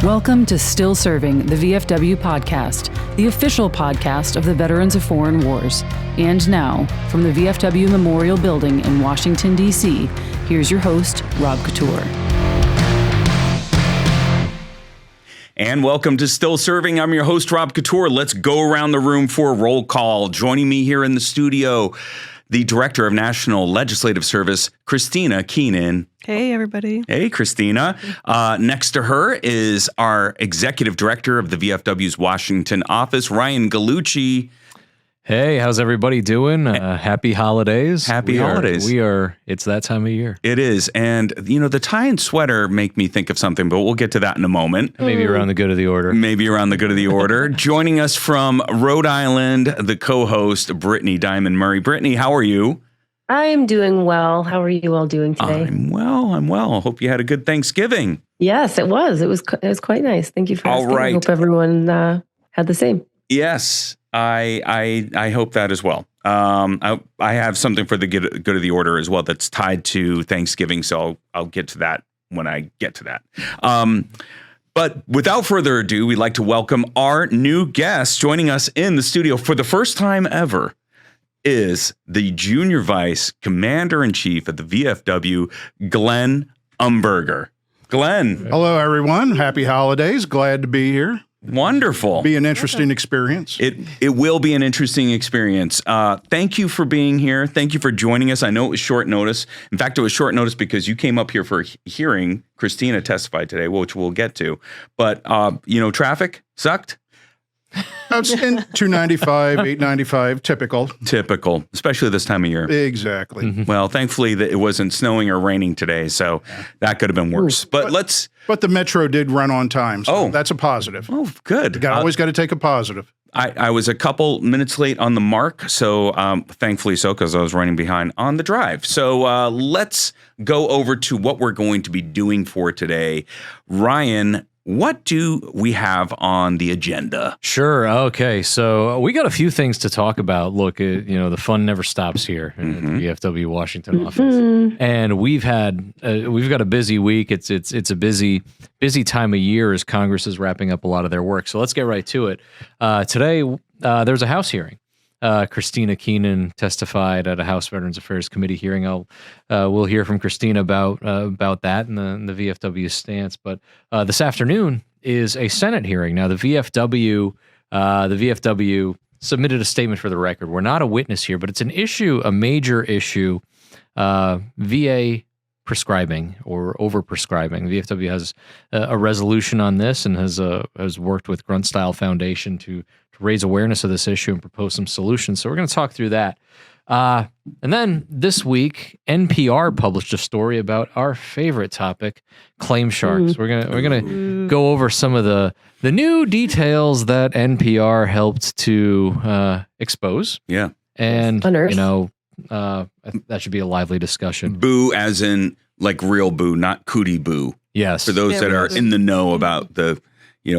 Welcome to Still Serving, the VFW podcast, the official podcast of the Veterans of Foreign Wars. And now, from the VFW Memorial Building in Washington, D.C., here's your host, Rob Couture. And welcome to Still Serving. I'm your host, Rob Couture. Let's go around the room for a roll call. Joining me here in the studio, the Director of National Legislative Service, Kristina Keenan. Hey, everybody. Hey, Kristina. Next to her is our Executive Director of the VFW's Washington office, Ryan Gallucci. Hey, how's everybody doing? Happy holidays. Happy holidays. It's that time of year. It is. And, you know, the tie and sweater make me think of something, but we'll get to that in a moment. Maybe around the good of the order. Joining us from Rhode Island, the co-host, Brittany Dymond Murray. Brittany, how are you? I'm doing well. How are you all doing today? I'm well. Hope you had a good Thanksgiving. Yes, it was. It was quite nice. Thank you for asking. All right. I hope everyone had the same. Yes, I hope that as well. I have something for the good of the order as well that's tied to Thanksgiving, so I'll get to that when I get to that. But without further ado, we'd like to welcome our new guest. Joining us in the studio for the first time ever is the Junior Vice Commander-in-Chief at the VFW, Glenn Umberger. Glenn. Hello, everyone. Happy holidays. Glad to be here. Wonderful. Be an interesting experience. It will be an interesting experience. Thank you for being here. Thank you for joining us. I know it was short notice. In fact, it was short notice because you came up here for a hearing. Kristina testified today, which we'll get to. But, traffic sucked? It's in 295, 895, typical, especially this time of year. Exactly. Mm-hmm. Well, thankfully that it wasn't snowing or raining today, so that could have been worse. But the metro did run on time, so that's a positive. Oh, good. Always got to take a positive. I was a couple minutes late on the mark, so thankfully so, because I was running behind on the drive. So let's go over to what we're going to be doing for today. Ryan, what do we have on the agenda? Sure. Okay. So we got a few things to talk about. Look, the fun never stops here in the VFW Washington office, and we've got a busy week. It's a busy time of year as Congress is wrapping up a lot of their work. So let's get right to it. Today, there's a House hearing. Kristina Keenan testified at a House Veterans Affairs Committee hearing. We'll hear from Kristina about that and the VFW stance. But this afternoon is a Senate hearing. Now, the VFW submitted a statement for the record. We're not a witness here, but it's an issue, a major issue, VA prescribing or overprescribing. The VFW has a resolution on this and has worked with Grunt Style Foundation to raise awareness of this issue and propose some solutions. So we're going to talk through that. And then this week, NPR published a story about our favorite topic, claim sharks. We're gonna go over some of the new details that NPR helped to expose. Yeah, and that should be a lively discussion. Boo, as in like real boo, not cootie boo. Yes, for those that are in the know about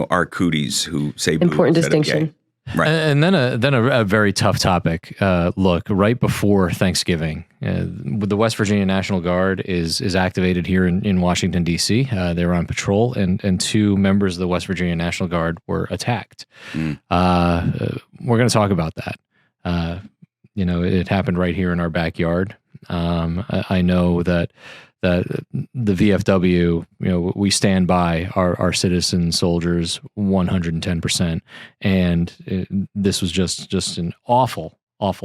our cooties who say boo. Important distinction. Right. And then a very tough topic. Look, right before Thanksgiving, the West Virginia National Guard is activated here in Washington, D.C. They were on patrol, and two members of the West Virginia National Guard were attacked. We're going to talk about that. It happened right here in our backyard. I know that the VFW, we stand by our citizen soldiers 110%, and this was just an awful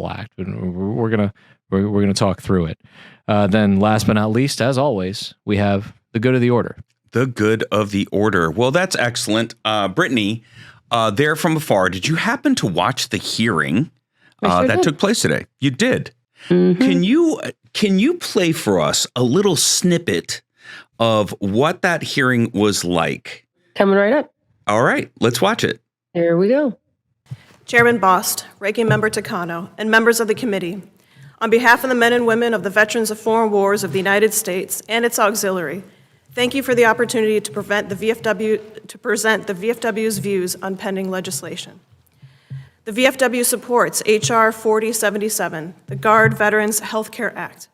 act. And we're gonna talk through it. Then, last but not least, as always, we have the good of the order. The good of the order. Well, that's excellent, Brittany. There from afar, did you happen to watch the hearing that took place today? You did. Mm-hmm. Can you play for us a little snippet of what that hearing was like? Coming right up. All right, let's watch it. Here we go. Chairman Bost, Ranking Member Takano, and members of the committee, on behalf of the men and women of the Veterans of Foreign Wars of the United States and its auxiliary, thank you for the opportunity to present the VFW's views on pending legislation. The VFW supports H.R. 4077, the Guard Veterans Health Care Act,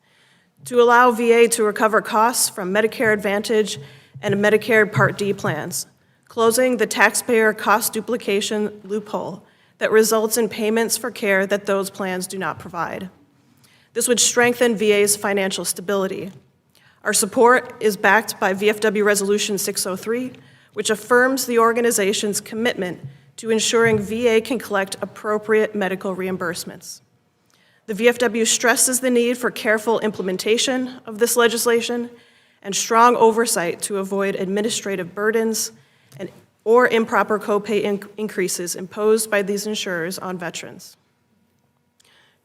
to allow VA to recover costs from Medicare Advantage and Medicare Part D plans, closing the taxpayer cost duplication loophole that results in payments for care that those plans do not provide. This would strengthen VA's financial stability. Our support is backed by VFW Resolution 603, which affirms the organization's commitment to ensuring VA can collect appropriate medical reimbursements. The VFW stresses the need for careful implementation of this legislation and strong oversight to avoid administrative burdens or improper copay increases imposed by these insurers on veterans.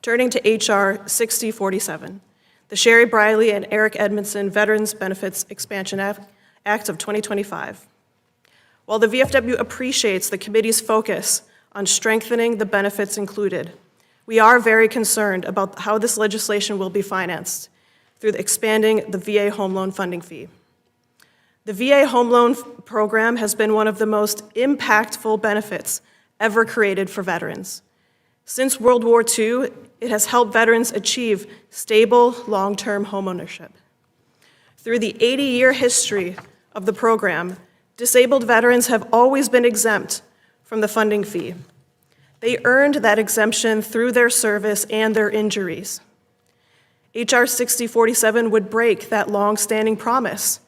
Turning to H.R. 6047, the Sherry Briley and Eric Edmondson Veterans Benefits Expansion Act of 2025. While the VFW appreciates the committee's focus on strengthening the benefits included, we are very concerned about how this legislation will be financed through expanding the VA home loan funding fee. The VA home loan program has been one of the most impactful benefits ever created for veterans. Since World War II, it has helped veterans achieve stable, long-term homeownership. Through the 80-year history of the program, disabled veterans have always been exempt from the funding fee. They earned that exemption through their service and their injuries. H.R. 6047 would break that long-standing promise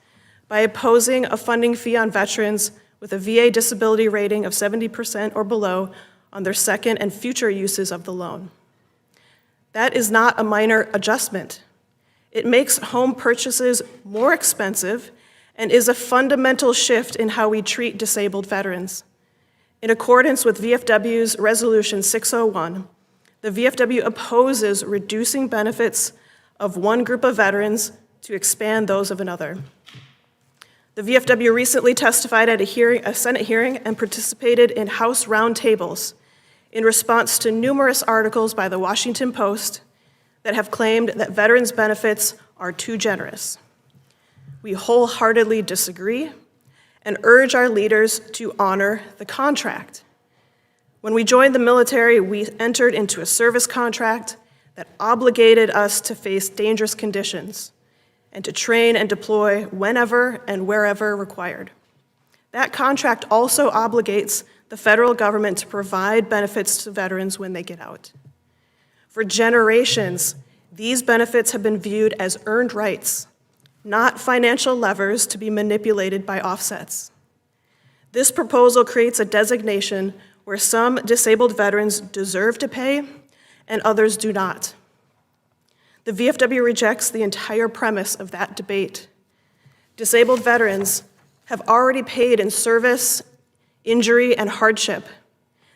by imposing a funding fee on veterans with a VA disability rating of 70% or below on their second and future uses of the loan. That is not a minor adjustment. It makes home purchases more expensive and is a fundamental shift in how we treat disabled veterans. In accordance with VFW's Resolution 601, the VFW opposes reducing benefits of one group of veterans to expand those of another. The VFW recently testified at a Senate hearing and participated in House roundtables in response to numerous articles by the Washington Post that have claimed that veterans' benefits are too generous. We wholeheartedly disagree and urge our leaders to honor the contract. When we joined the military, we entered into a service contract that obligated us to face dangerous conditions and to train and deploy whenever and wherever required. That contract also obligates the federal government to provide benefits to veterans when they get out. For generations, these benefits have been viewed as earned rights, not financial levers to be manipulated by offsets. This proposal creates a designation where some disabled veterans deserve to pay and others do not. The VFW rejects the entire premise of that debate. Disabled veterans have already paid in service, injury, and hardship.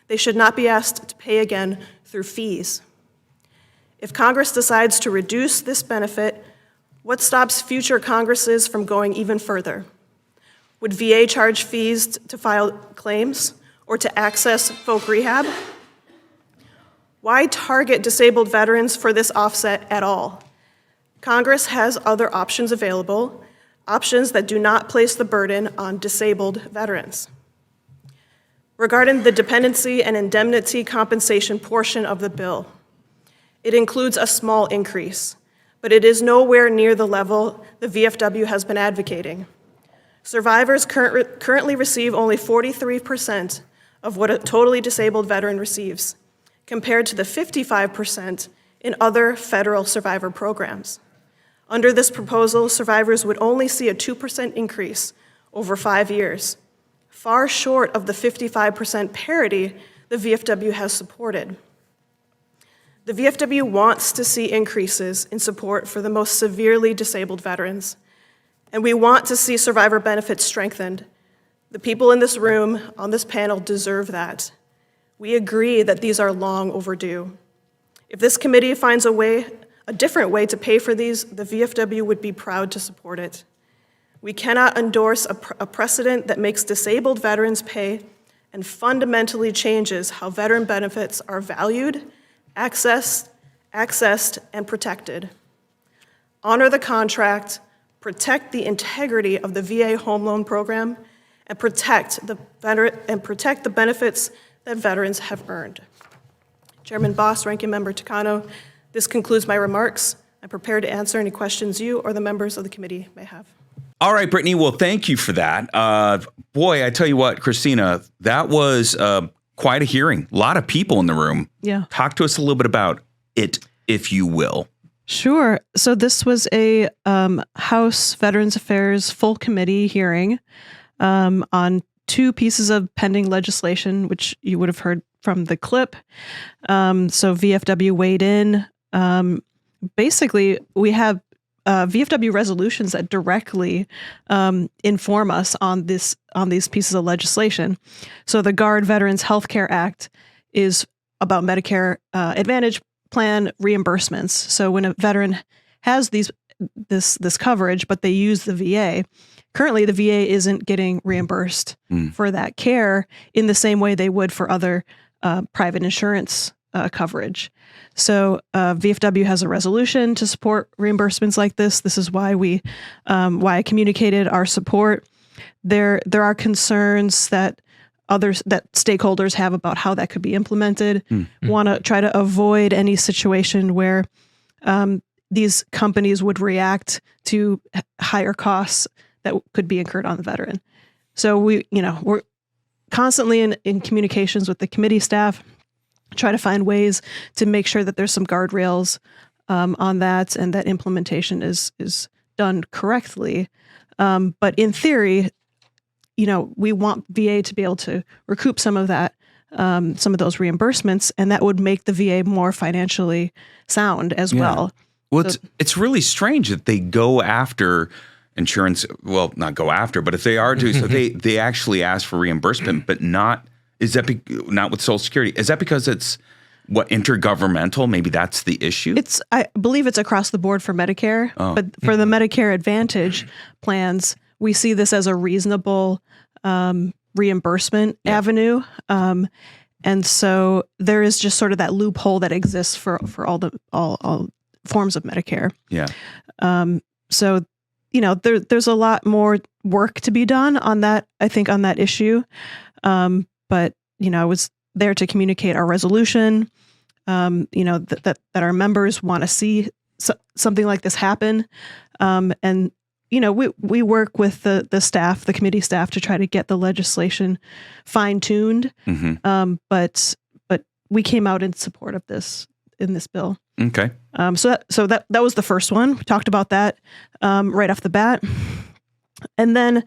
They should not be asked to pay again through fees. If Congress decides to reduce this benefit, what stops future Congresses from going even further? Would VA charge fees to file claims or to access folk rehab? Why target disabled veterans for this offset at all? Congress has other options available, options that do not place the burden on disabled veterans. Regarding the dependency and indemnity compensation portion of the bill, it includes a small increase, but it is nowhere near the level the VFW has been advocating. Survivors currently receive only 43% of what a totally disabled veteran receives, compared to the 55% in other federal survivor programs. Under this proposal, survivors would only see a 2% increase over 5 years, far short of the 55% parity the VFW has supported. The VFW wants to see increases in support for the most severely disabled veterans, and we want to see survivor benefits strengthened. The people in this room, on this panel, deserve that. We agree that these are long overdue. If this committee finds a different way to pay for these, the VFW would be proud to support it. We cannot endorse a precedent that makes disabled veterans pay and fundamentally changes how veteran benefits are valued, accessed, and protected. Honor the contract, protect the integrity of the VA home loan program, and protect the benefits that veterans have earned. Chairman Boss, Ranking Member Takano, this concludes my remarks. I'm prepared to answer any questions you or the members of the committee may have. All right, Brittany. Well, thank you for that. Boy, I tell you what, Kristina, that was quite a hearing. A lot of people in the room. Yeah. Talk to us a little bit about it, if you will. Sure. So this was a House Veterans Affairs full committee hearing on two pieces of pending legislation, which you would have heard from the clip. So VFW weighed in. Basically, we have VFW resolutions that directly inform us on these pieces of legislation. So the Guard Veterans Healthcare Act is about Medicare Advantage plan reimbursements. So when a veteran has this coverage, but they use the VA, currently the VA isn't getting reimbursed for that care in the same way they would for other private insurance coverage. So VFW has a resolution to support reimbursements like this. This is why why I communicated our support. There are concerns that stakeholders have about how that could be implemented. Want to try to avoid any situation where these companies would react to higher costs that could be incurred on the veteran. So we're constantly in communications with the committee staff, try to find ways to make sure that there's some guardrails on that and that implementation is done correctly. But in theory, we want VA to be able to recoup some of that, some of those reimbursements, and that would make the VA more financially sound as well. Well, it's really strange that they go after insurance. Well, not go after, but if they are doing so, they actually ask for reimbursement, but not with Social Security. Is that because it's intergovernmental? Maybe that's the issue. I believe it's across the board for Medicare, but for the Medicare Advantage plans, we see this as a reasonable reimbursement avenue. And so there is just sort of that loophole that exists for all forms of Medicare. Yeah. So, there's a lot more work to be done on that, I think, on that issue. But, I was there to communicate our resolution, that our members want to see something like this happen. And we work with the staff, the committee staff, to try to get the legislation fine-tuned. But we came out in support of this in this bill. Okay. So that was the first one. We talked about that right off the bat. And then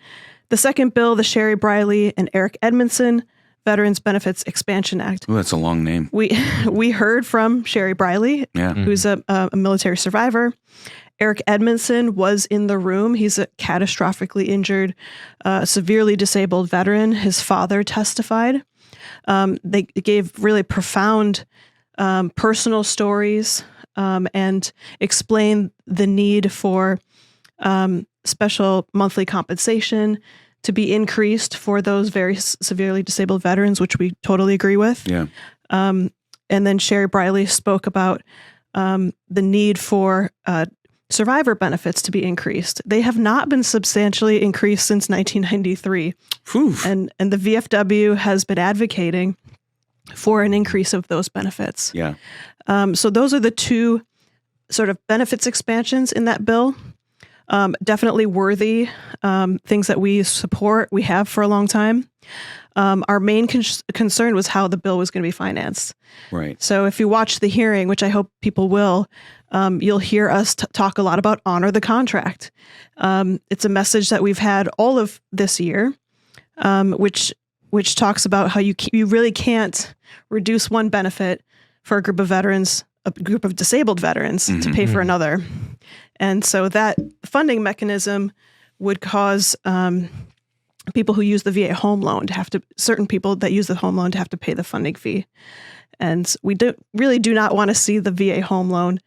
the second bill, the Sherry Briley and Eric Edmondson Veterans Benefits Expansion Act. Oh, that's a long name. We heard from Sherry Briley, who's a military survivor. Eric Edmondson was in the room. He's a catastrophically injured, severely disabled veteran. His father testified. They gave really profound personal stories and explained the need for special monthly compensation to be increased for those very severely disabled veterans, which we totally agree with. Yeah. And then Sherry Briley spoke about the need for survivor benefits to be increased. They have not been substantially increased since 1993. And the VFW has been advocating for an increase of those benefits. Yeah. So those are the two sort of benefits expansions in that bill. Definitely worthy things that we support, we have for a long time. Our main concern was how the bill was going to be financed. Right. So if you watch the hearing, which I hope people will, you'll hear us talk a lot about honor the contract. It's a message that we've had all of this year, which talks about how you really can't reduce one benefit for a group of veterans, a group of disabled veterans, to pay for another. And so that funding mechanism would cause people who use the VA home loan certain people that use the home loan to have to pay the funding fee. And we really do not want to see the VA home loan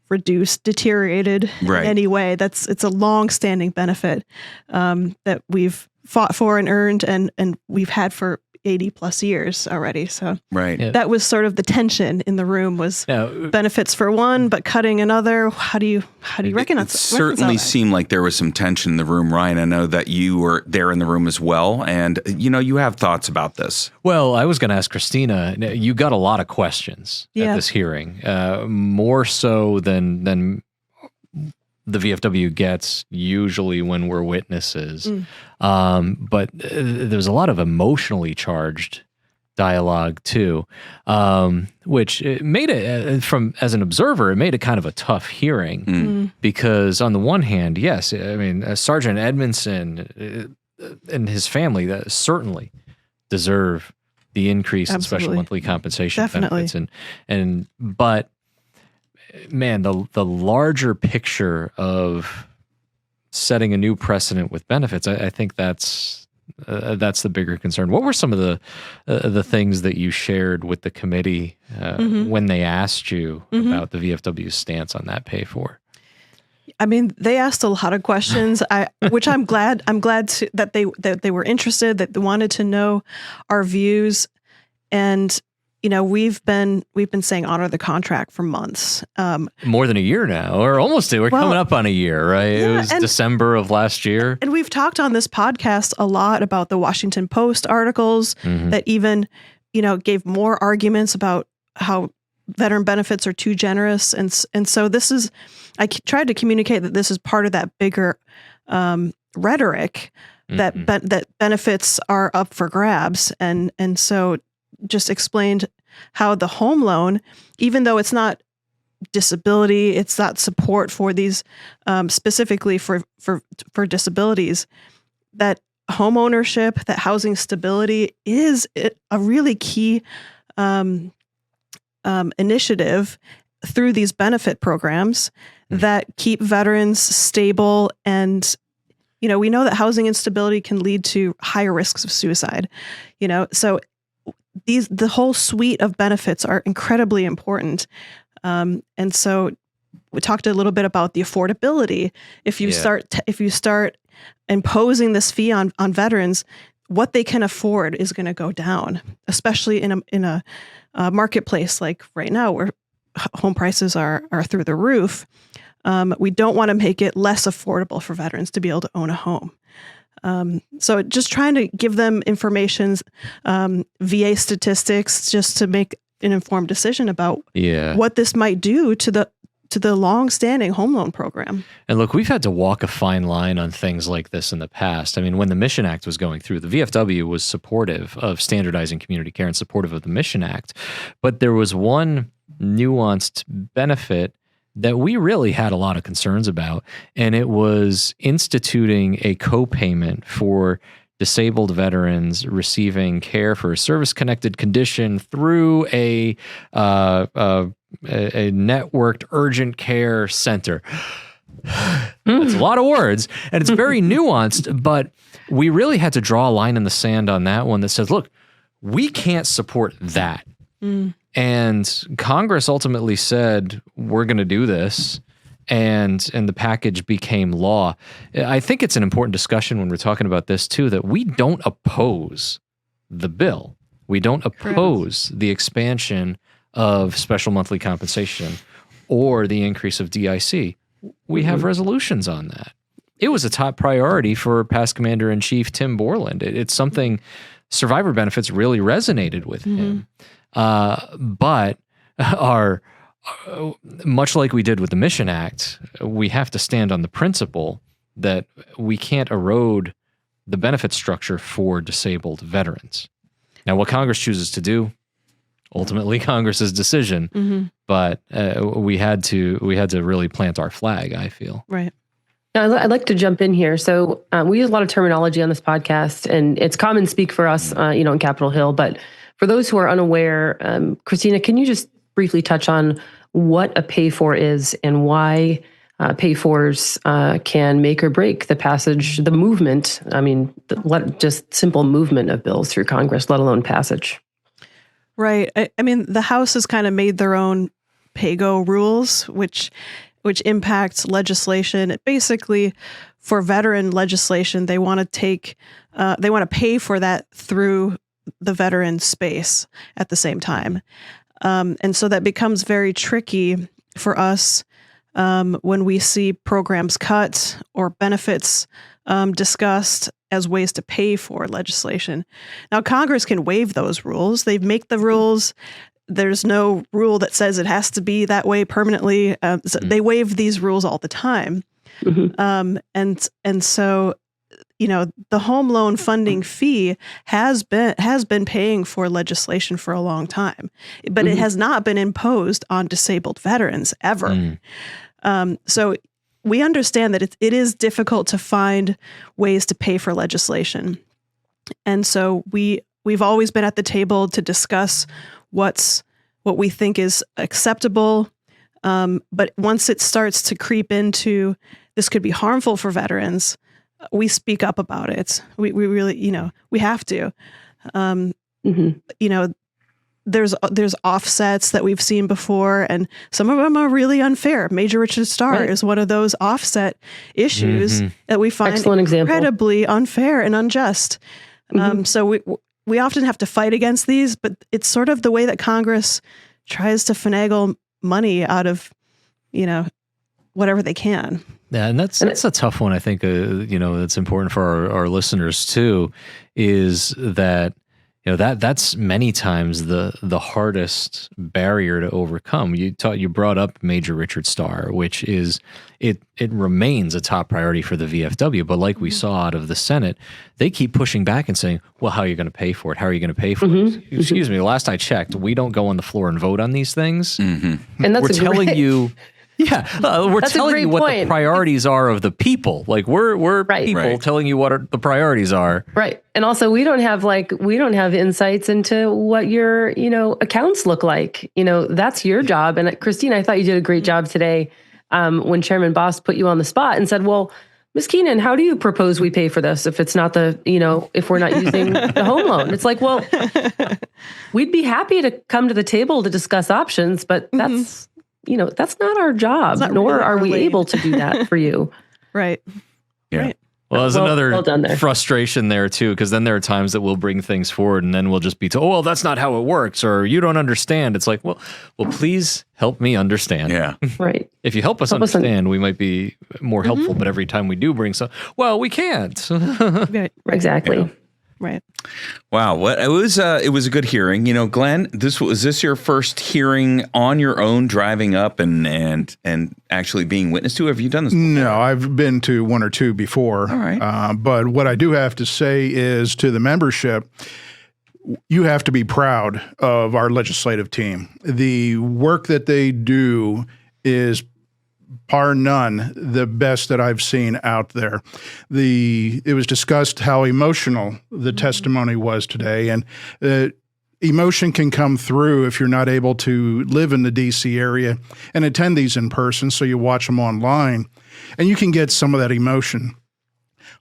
reduced, deteriorated in any way. It's a long-standing benefit that we've fought for and earned, and we've had for 80 plus years already. So that was sort of the tension in the room, was benefits for one, but cutting another. How do you reckon it certainly seemed like there was some tension in the room. Ryan, I know that you were there in the room as well, and you have thoughts about this. Well, I was going to ask Kristina, you got a lot of questions at this hearing, more so than the VFW gets usually when we're witnesses. But there's a lot of emotionally charged dialogue too, which made it, as an observer, it made it kind of a tough hearing because on the one hand, yes, I mean, Sergeant Edmondson and his family that certainly deserve the increase in special monthly compensation benefits, but man, the larger picture of setting a new precedent with benefits, I think that's the bigger concern. What were some of the things that you shared with the committee when they asked you about the VFW's stance on that pay for? I mean, they asked a lot of questions, which I'm glad that they were interested, that they wanted to know our views. And, you know, we've been saying honor the contract for months. More than a year now, or almost. We're coming up on a year, right? Yeah, it was December of last year. And we've talked on this podcast a lot about the Washington Post articles that even, you know, gave more arguments about how veteran benefits are too generous. And so this is, I tried to communicate that this is part of that bigger rhetoric that benefits are up for grabs. And so just explained how the home loan, even though it's not disability, it's not support for these specifically for disabilities, that home ownership, that housing stability is a really key initiative through these benefit programs that keep veterans stable. And, you know, we know that housing instability can lead to higher risks of suicide, you know, so the whole suite of benefits are incredibly important. And so we talked a little bit about the affordability. If you start imposing this fee on veterans, what they can afford is going to go down, especially in a marketplace like right now where home prices are through the roof. We don't want to make it less affordable for veterans to be able to own a home. So just trying to give them information, VA statistics, just to make an informed decision about what this might do to the long-standing home loan program. And look, we've had to walk a fine line on things like this in the past. I mean, when the Mission Act was going through, the VFW was supportive of standardizing community care and supportive of the Mission Act. But there was one nuanced benefit that we really had a lot of concerns about, and it was instituting a co-payment for disabled veterans receiving care for a service-connected condition through a networked urgent care center. That's a lot of words, and it's very nuanced, but we really had to draw a line in the sand on that one that says, look, we can't support that. And Congress ultimately said, we're going to do this, and the package became law. I think it's an important discussion when we're talking about this, too, that we don't oppose the bill. We don't oppose the expansion of special monthly compensation or the increase of DIC. We have resolutions on that. It was a top priority for past Commander-in-Chief Tim Borland. It's something survivor benefits really resonated with him. But much like we did with the Mission Act, we have to stand on the principle that we can't erode the benefit structure for disabled veterans. Now, what Congress chooses to do, ultimately Congress's decision, but we had to really plant our flag, I feel. Right. Now, I'd like to jump in here. So we use a lot of terminology on this podcast, and it's common speak for us, in Capitol Hill, but for those who are unaware, Kristina, can you just briefly touch on what a pay-for is and why pay-fors can make or break the passage, the movement, just simple movement of bills through Congress, let alone passage? Right. I mean, the House has kind of made their own pay-go rules, which impacts legislation. Basically, for veteran legislation, they want to pay for that through the veteran space at the same time. And so that becomes very tricky for us when we see programs cut or benefits discussed as ways to pay for legislation. Now, Congress can waive those rules. They make the rules. There's no rule that says it has to be that way permanently. So they waive these rules all the time. And so, the home loan funding fee has been paying for legislation for a long time, but it has not been imposed on disabled veterans ever. So we understand that it is difficult to find ways to pay for legislation. And so we've always been at the table to discuss what we think is acceptable. But once it starts to creep into this could be harmful for veterans, we speak up about it. We really, we have to. There's offsets that we've seen before, and some of them are really unfair. Major Richard Starr is one of those offset issues that we find incredibly unfair and unjust. So we often have to fight against these, but it's sort of the way that Congress tries to finagle money out of, whatever they can. Yeah, and that's a tough one. I think that's important for our listeners too. Is that that's many times the hardest barrier to overcome. You brought up Major Richard Starr, which is it remains a top priority for the VFW. But like we saw out of the Senate, they keep pushing back and saying, "Well, how are you going to pay for it? How are you going to pay for it?" Excuse me. Last I checked, we don't go on the floor and vote on these things, and we're telling you. Yeah, we're telling you what the priorities are of the people. Like we're people telling you what the priorities are. Right, and also we don't have insights into what your accounts look like. That's your job. And Kristina, I thought you did a great job today when Chairman Bost put you on the spot and said, "Well, Ms. Keenan, how do you propose we pay for this if it's not if we're not using the home loan?" It's like, well, we'd be happy to come to the table to discuss options, but that's. That's not our job, nor are we able to do that for you. Right. Yeah. Right. Well, there's another frustration there too, because then there are times that we'll bring things forward and then we'll just be told, "Oh, well, that's not how it works," or "You don't understand." It's like, well, please help me understand. Yeah. Right. If you help us understand, we might be more helpful. But every time we do bring we can't. Right. Exactly. Yeah. Right. Wow. It was a good hearing. Glenn, was this your first hearing on your own, driving up and actually being witness to? Have you done this before? No, I've been to one or two before. All right. But what I do have to say is to the membership, you have to be proud of our legislative team. The work that they do is par none the best that I've seen out there. It was discussed how emotional the testimony was today, and emotion can come through if you're not able to live in the D.C. area and attend these in person, so you watch them online, and you can get some of that emotion.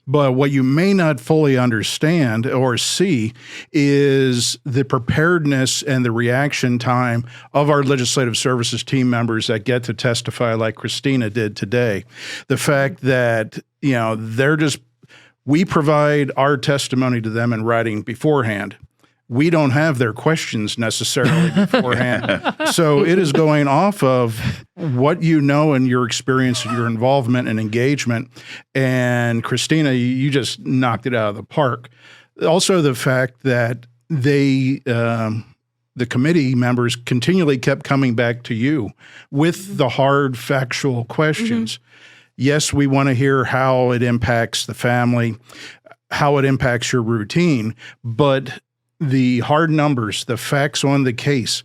But what you may not fully understand or see is the preparedness and the reaction time of our legislative services team members that get to testify like Kristina did today. The fact that, we provide our testimony to them in writing beforehand. We don't have their questions necessarily beforehand. So it is going off of what you know and your experience and your involvement and engagement. And Kristina, you just knocked it out of the park. Also, the fact that the committee members continually kept coming back to you with the hard factual questions. Yes, we want to hear how it impacts the family, how it impacts your routine, but the hard numbers, the facts on the case,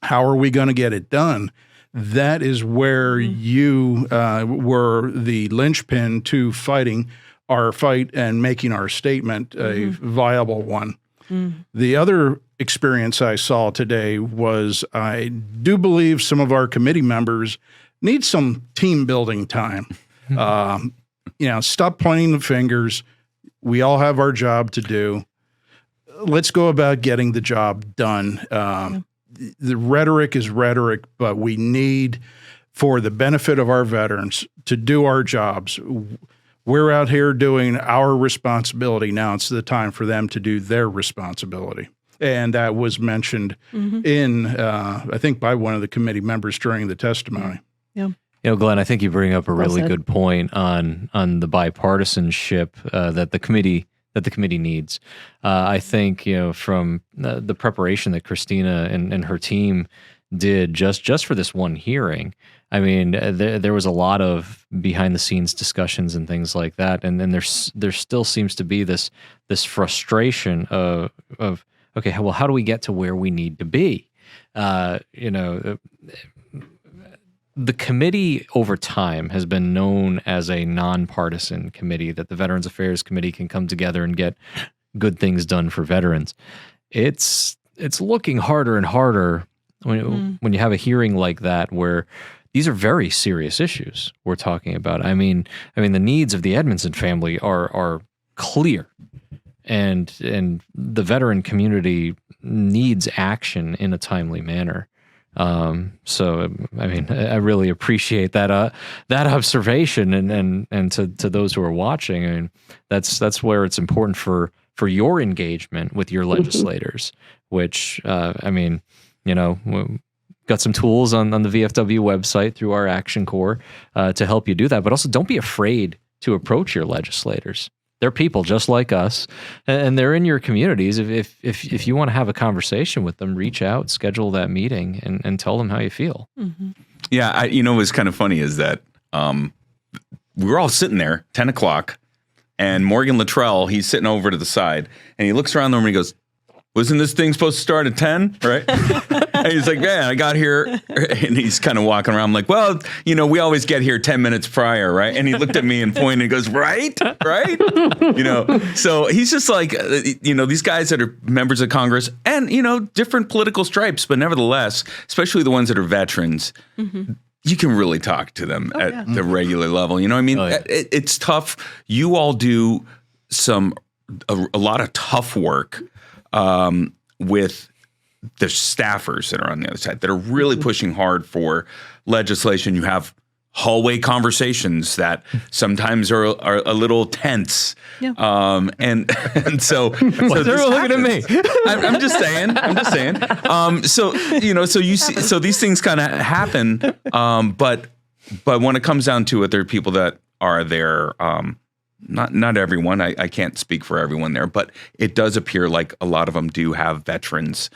how are we going to get it done? That is where you were the linchpin to fighting our fight and making our statement a viable one. The other experience I saw today was I do believe some of our committee members need some team building time. Stop pointing the fingers. We all have our job to do. Let's go about getting the job done. The rhetoric is rhetoric, but we need, for the benefit of our veterans, to do our jobs. We're out here doing our responsibility. Now it's the time for them to do their responsibility. And that was mentioned in, I think, by one of the committee members during the testimony. Yeah. Glenn, I think you bring up a really good point on the bipartisanship that the committee needs. I think, from the preparation that Kristina and her team did just for this one hearing. I mean, there was a lot of behind the scenes discussions and things like that, and then there still seems to be this frustration of okay, well, how do we get to where we need to be? The committee over time has been known as a nonpartisan committee, that the Veterans Affairs Committee can come together and get good things done for veterans. It's looking harder and harder when you have a hearing like that, where these are very serious issues we're talking about. I mean, the needs of the Edmondson family are clear, and the veteran community needs action in a timely manner. So I mean, I really appreciate that observation, and to those who are watching, I mean, that's where it's important for your engagement with your legislators, which I mean, got some tools on the VFW website through our Action Corps to help you do that. But also, don't be afraid to approach your legislators. They're people just like us, and they're in your communities. If you want to have a conversation with them, reach out, schedule that meeting, and tell them how you feel. Mm-hmm. Yeah, what's kind of funny is that we were all sitting there, 10 o'clock, and Morgan Luttrell, he's sitting over to the side, and he looks around the room and he goes, "Wasn't this thing supposed to start at 10, right?" And he's like, "Yeah, I got here." And he's kind of walking around. I'm like, "Well, we always get here 10 minutes prior, right?" And he looked at me and pointed and goes, right? So he's just like, these guys that are members of Congress and, different political stripes, but nevertheless, especially the ones that are veterans, you can really talk to them at the regular level. You know what I mean? Oh, yeah. It's tough. You all do a lot of tough work with the staffers that are on the other side that are really pushing hard for legislation. You have hallway conversations that sometimes are a little tense. Yeah. And so they're looking at me. I'm just saying. So these things kind of happen. But when it comes down to it, there are people that are there. Not everyone. I can't speak for everyone there, but it does appear like a lot of them do have veterans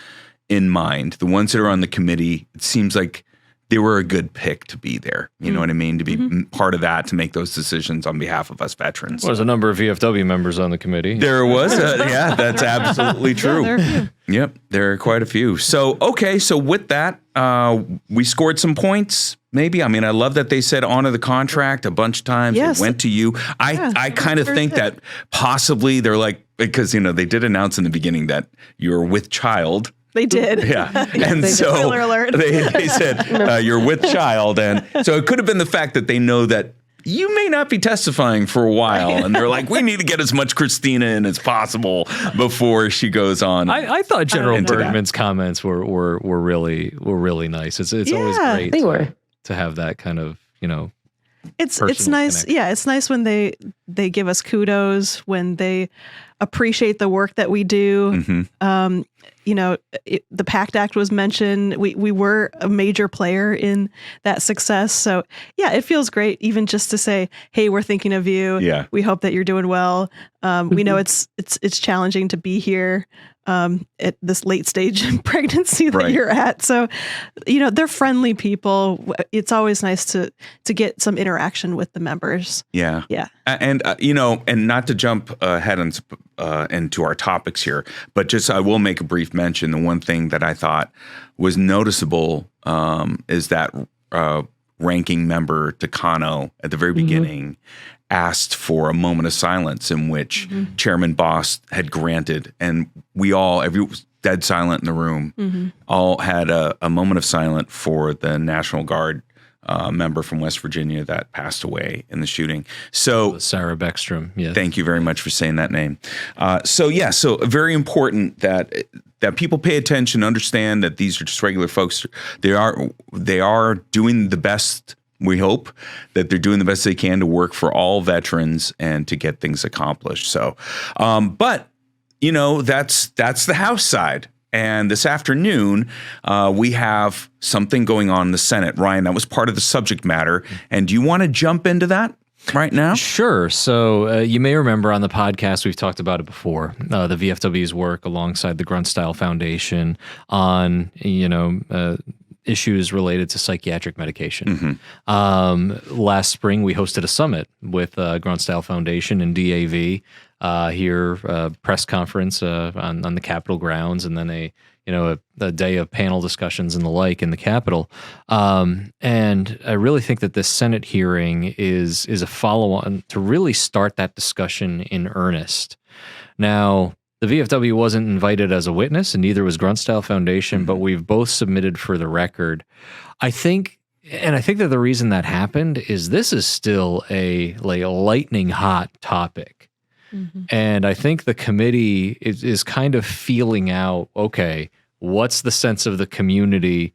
in mind. The ones that are on the committee, it seems like they were a good pick to be there. You know what I mean? To be part of that, to make those decisions on behalf of us veterans. Well, there's a number of VFW members on the committee. There was. Yeah, that's absolutely true. Yeah, there are a few. Yep, there are quite a few. So with that, we scored some points. Maybe. I mean, I love that they said honor the contract a bunch of times. Yes. It went to you. I kind of think that possibly they're like, because, they did announce in the beginning that you're with child. They did. Yeah. And so spoiler alert. they said you're with child. And so it could have been the fact that they know that you may not be testifying for a while. And they're like, we need to get as much Kristina in as possible before she goes on. I thought General Bergman's comments were really nice. It's always great. They were. To have that kind of, It's nice. connection. Yeah, it's nice when they give us kudos, when they appreciate the work that we do. The PACT Act was mentioned. We were a major player in that success. So yeah, it feels great even just to say, hey, we're thinking of you. Yeah. We hope that you're doing well. We know it's challenging to be here at this late stage pregnancy that you're at. So, they're friendly people. It's always nice to get some interaction with the members. Yeah. Yeah. And, and not to jump ahead into our topics here, but just I will make a brief mention. The one thing that I thought was noticeable is that ranking member Takano at the very beginning asked for a moment of silence in which Chairman Boss had granted, and we all, dead silent in the room, all had a moment of silence for the National Guard member from West Virginia that passed away in the shooting. So Sarah Beckstrom. Yes. Thank you very much for saying that name. So very important that people pay attention, understand that these are just regular folks. They are doing the best. We hope that they're doing the best they can to work for all veterans and to get things accomplished. So, but that's the House side. And this afternoon, we have something going on in the Senate. Ryan, that was part of the subject matter. And do you want to jump into that right now? Sure. So you may remember on the podcast, we've talked about it before, the VFW's work alongside the Grunt Style Foundation on, issues related to psychiatric medication. Last spring, we hosted a summit with Grunstyle Foundation and DAV here, press conference on the Capitol grounds, and then a day of panel discussions and the like in the Capitol. And I really think that this Senate hearing is a follow-on to really start that discussion in earnest. Now, the VFW wasn't invited as a witness, and neither was Grunstyle Foundation, but we've both submitted for the record. I think that the reason that happened is this is still a lightning hot topic. And I think the committee is kind of feeling out, okay, what's the sense of the community?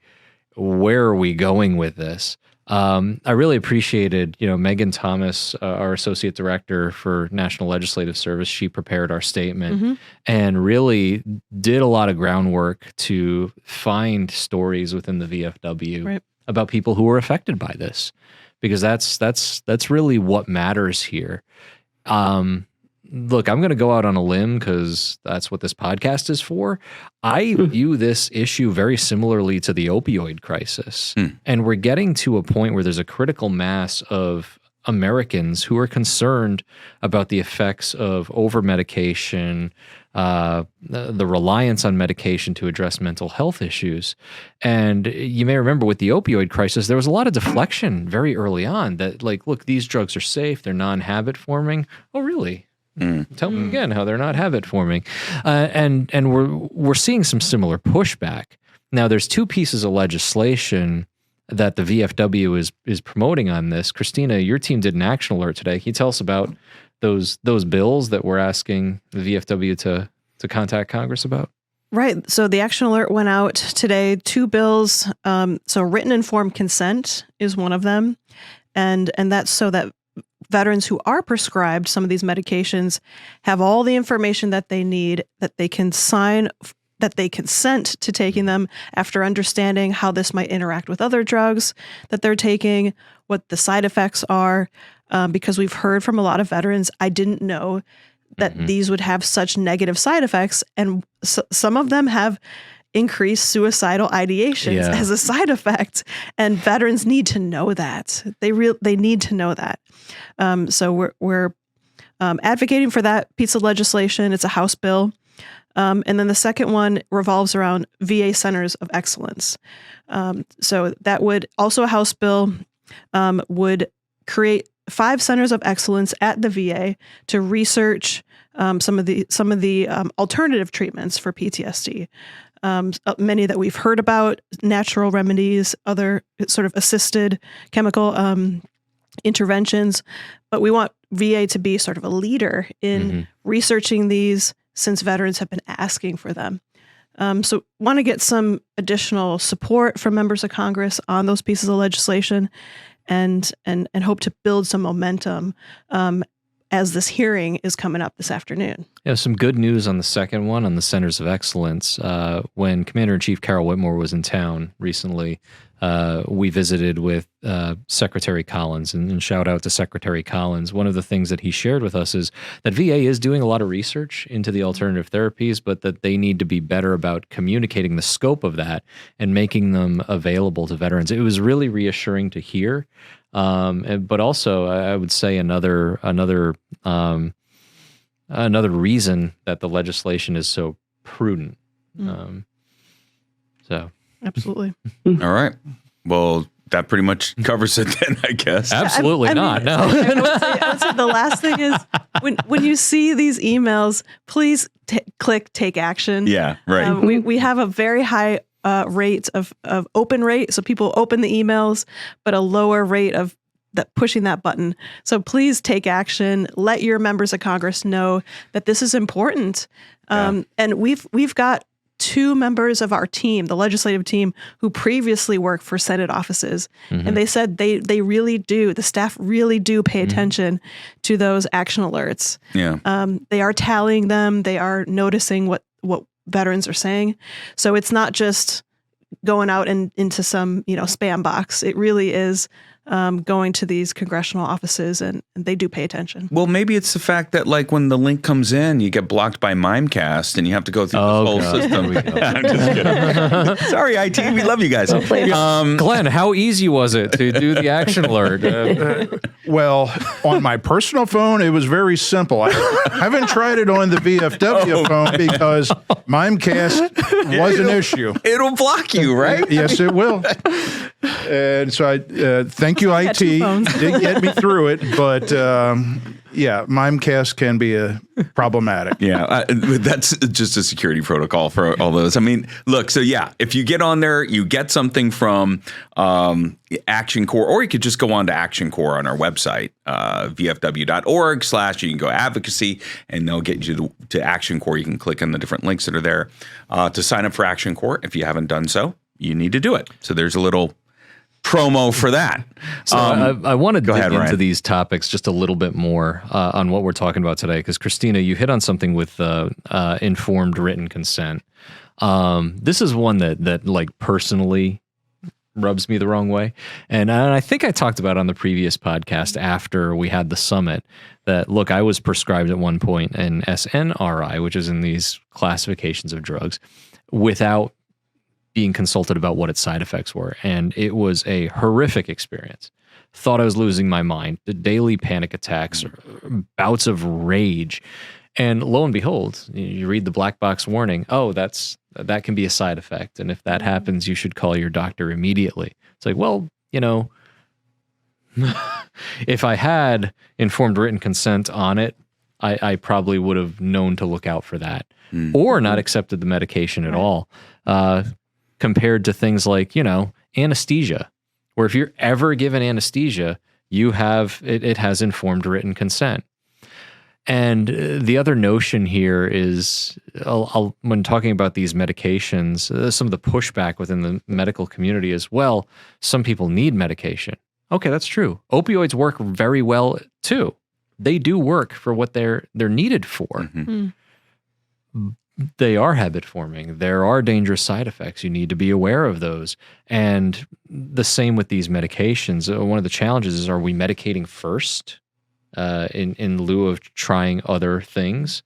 Where are we going with this? I really appreciated, Megan Thomas, our associate director for National Legislative Service. She prepared our statement and really did a lot of groundwork to find stories within the VFW about people who were affected by this, because that's really what matters here. Look, I'm going to go out on a limb because that's what this podcast is for. I view this issue very similarly to the opioid crisis. And we're getting to a point where there's a critical mass of Americans who are concerned about the effects of over-medication, the reliance on medication to address mental health issues. And you may remember with the opioid crisis, there was a lot of deflection very early on that, look, these drugs are safe, they're non-habit forming. Oh, really? Tell me again how they're not habit forming, and we're seeing some similar pushback. Now, there's two pieces of legislation that the VFW is promoting on this. Kristina, your team did an action alert today. Can you tell us about those bills that we're asking the VFW to contact Congress about? Right. So the action alert went out today. 2 bills. So written informed consent is one of them, and that's so that veterans who are prescribed some of these medications have all the information that they need, that they can sign, that they consent to taking them after understanding how this might interact with other drugs that they're taking, what the side effects are, because we've heard from a lot of veterans, I didn't know that these would have such negative side effects, and some of them have increased suicidal ideations as a side effect, and veterans need to know that. They need to know that. So we're advocating for that piece of legislation. It's a House bill. And then the second one revolves around VA Centers of Excellence. So that would also a House bill would create 5 centers of excellence at the VA to research some of the alternative treatments for PTSD. Many that we've heard about, natural remedies, other sort of assisted chemical interventions, but we want VA to be sort of a leader in researching these, since veterans have been asking for them. So want to get some additional support from members of Congress on those pieces of legislation, and hope to build some momentum as this hearing is coming up this afternoon. Yeah, some good news on the second one, on the Centers of Excellence. When Commander-in-Chief Carol Whitmore was in town recently, we visited with Secretary Collins, and shout out to Secretary Collins. One of the things that he shared with us is that VA is doing a lot of research into the alternative therapies, but that they need to be better about communicating the scope of that and making them available to veterans. It was really reassuring to hear. But also, I would say another reason that the legislation is so prudent. Absolutely. All right. Well, that pretty much covers it then, I guess. Absolutely not. No. I would say the last thing is when you see these emails, please click take action. Yeah, right. We have a very high rate of open rate, so people open the emails, but a lower rate of pushing that button. So please take action. Let your members of Congress know that this is important. And we've got 2 members of our team, the legislative team, who previously worked for Senate offices. And they said they really do, the staff really do pay attention to those action alerts. Yeah. They are tallying them. They are noticing what veterans are saying. So it's not just going out and into some, spam box. It really is going to these congressional offices, and they do pay attention. Well, maybe it's the fact that like when the link comes in, you get blocked by Mimecast and you have to go through this whole system. I'm just kidding. Sorry, IT, we love you guys. Glenn, how easy was it to do the action alert? Well, on my personal phone, it was very simple. I haven't tried it on the VFW phone because Mimecast was an issue. It'll block you, right? Yes, it will. And so I thank you, IT. Didn't get me through it, but yeah, Mimecast can be problematic. Yeah, that's just a security protocol for all those. I mean, look, so yeah, if you get on there, you get something from Action Corps, or you could just go on to Action Corps on our website, vfw.org/ you can go advocacy, and they'll get you to Action Corps. You can click on the different links that are there to sign up for Action Corps. If you haven't done so, you need to do it. So there's a little promo for that. So I want to dig into these topics just a little bit more on what we're talking about today, because Kristina, you hit on something with informed written consent. This is one that like personally rubs me the wrong way, and I think I talked about it on the previous podcast after we had the summit that look, I was prescribed at one point an SNRI, which is in these classifications of drugs, without being consulted about what its side effects were. And it was a horrific experience. Thought I was losing my mind. The daily panic attacks, bouts of rage. And lo and behold, you read the black box warning. Oh, that can be a side effect. And if that happens, you should call your doctor immediately. It's like, well, you know, if I had informed written consent on it, I probably would have known to look out for that or not accepted the medication at all. Compared to things like, you know, anesthesia, where if you're ever given anesthesia, you have, it has informed written consent. And the other notion here is, when talking about these medications, some of the pushback within the medical community is, well, some people need medication. Okay, that's true. Opioids work very well too. They do work for what they're needed for. They are habit forming. There are dangerous side effects. You need to be aware of those. And the same with these medications. One of the challenges is, are we medicating first in lieu of trying other things?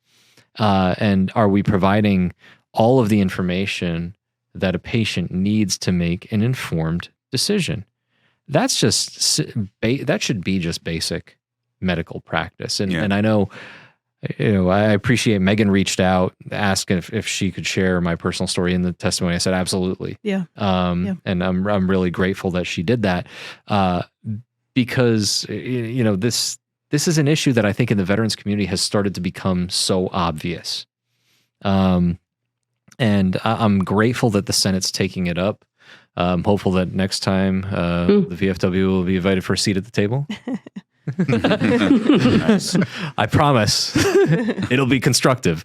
And are we providing all of the information that a patient needs to make an informed decision? That's just, that should be just basic medical practice. And I know, you know, I appreciate Megan reached out, asked if she could share my personal story in the testimony. I said, absolutely. Yeah. And I'm really grateful that she did that because, you know, this is an issue that I think in the veterans community has started to become so obvious. And I'm grateful that the Senate's taking it up. I'm hopeful that next time the VFW will be invited for a seat at the table. Nice. I promise it'll be constructive.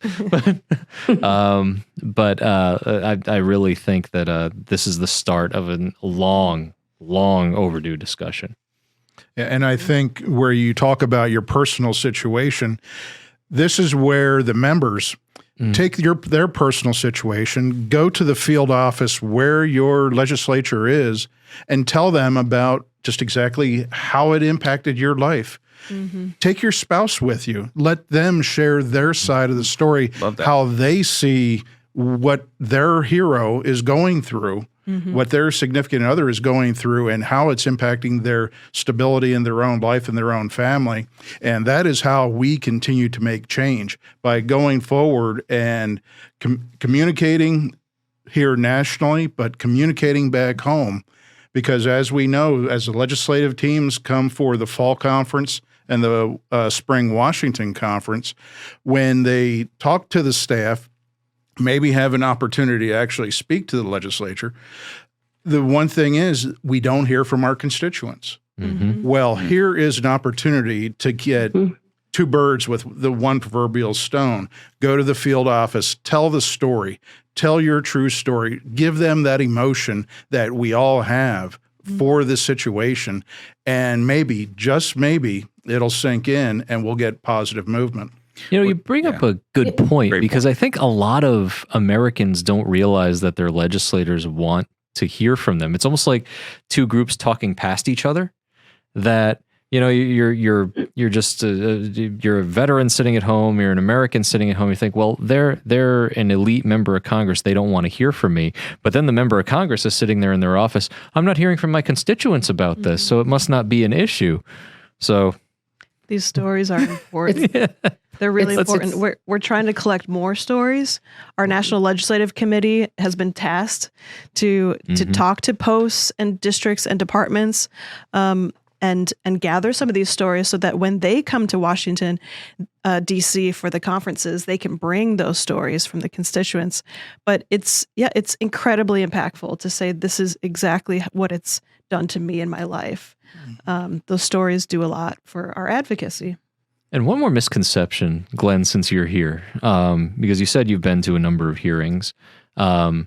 But I really think that this is the start of a long overdue discussion. And I think where you talk about your personal situation, this is where the members take their personal situation, go to the field office where your legislature is, and tell them about just exactly how it impacted your life. Take your spouse with you. Let them share their side of the story, how they see what their hero is going through, what their significant other is going through, and how it's impacting their stability in their own life and their own family. And that is how we continue to make change, by going forward and communicating here nationally, but communicating back home. Because as we know, as the legislative teams come for the fall conference and the spring Washington conference, when they talk to the staff, maybe have an opportunity to actually speak to the legislature, the one thing is we don't hear from our constituents. Well, here is an opportunity to get two birds with the one proverbial stone. Go to the field office, tell the story, tell your true story, give them that emotion that we all have for this situation, and maybe, just maybe, it'll sink in and we'll get positive movement. You know, you bring up a good point, because I think a lot of Americans don't realize that their legislators want to hear from them. It's almost like two groups talking past each other. that you're just you're a veteran sitting at home, you're an American sitting at home. You think, well, they're an elite member of Congress, they don't want to hear from me. But then the member of Congress is sitting there in their office. I'm not hearing from my constituents about this, so it must not be an issue. So these stories are important. They're really important. We're trying to collect more stories. Our National Legislative Committee has been tasked to talk to posts and districts and departments and gather some of these stories so that when they come to Washington, D.C. for the conferences, they can bring those stories from the constituents. But it's incredibly impactful to say this is exactly what it's done to me in my life. Those stories do a lot for our advocacy. And one more misconception, Glenn, since you're here, because you said you've been to a number of hearings. I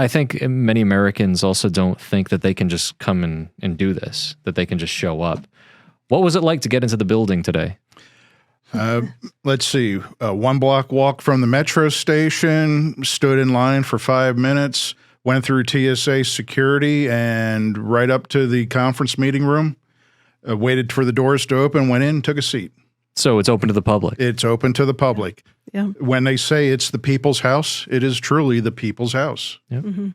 think many Americans also don't think that they can just come and do this, that they can just show up. What was it like to get into the building today? Let's see, a 1 block walk from the metro station, stood in line for 5 minutes, went through TSA security and right up to the conference meeting room, waited for the doors to open, went in, took a seat. So it's open to the public. It's open to the public. Yeah. When they say it's the people's house, it is truly the people's house. Yep. Mm-hmm.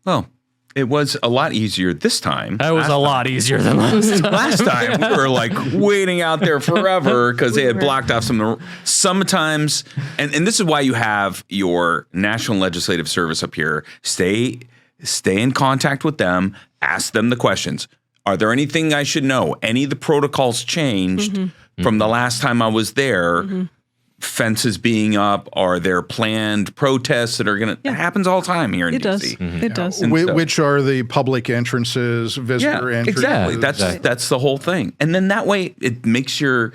Well, it was a lot easier this time. That was a lot easier than last time. Last time we were like waiting out there forever because they had blocked off sometimes. And this is why you have your National Legislative Service up here. Stay in contact with them. Ask them the questions. Are there anything I should know? Any of the protocols changed from the last time I was there? Fences being up? Are there planned protests that are going to... It happens all the time here in D.C. It does. Which are the public entrances, visitor entrances? Exactly. That's the whole thing. And then that way it makes your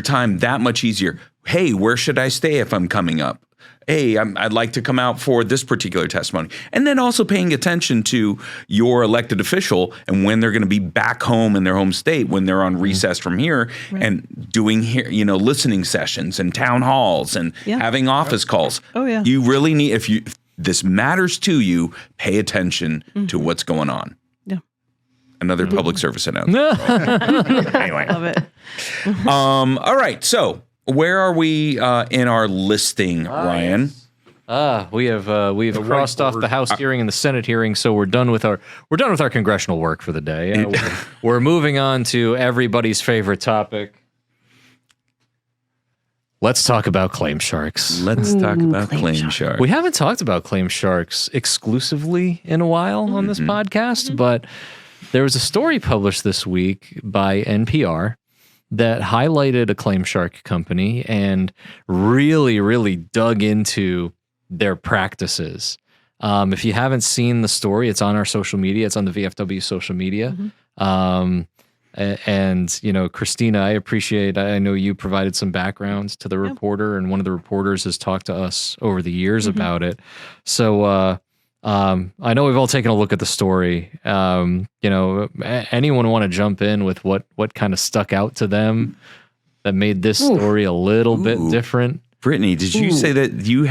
time that much easier. Hey, where should I stay if I'm coming up? Hey, I'd like to come out for this particular testimony. And then also paying attention to your elected official and when they're going to be back home in their home state, when they're on recess from here and doing here, listening sessions and town halls and having office calls. Oh, yeah. You really need, if this matters to you, pay attention to what's going on. Yeah. Another public service announcement. Anyway. Love it. All right. So, where are we in our listing, Ryan? We have crossed off the House hearing and the Senate hearing, so we're done with our congressional work for the day. We're moving on to everybody's favorite topic. Let's talk about claim sharks. Let's talk about claim sharks. We haven't talked about claim sharks exclusively in a while on this podcast, but there was a story published this week by NPR that highlighted a claim shark company and really, really dug into their practices. If you haven't seen the story, it's on our social media. It's on the VFW social media. And, Kristina, I know you provided some background to the reporter, and one of the reporters has talked to us over the years about it. So, I know we've all taken a look at the story. Anyone want to jump in with what kind of stuck out to them that made this story a little bit different? Brittany, did you say that you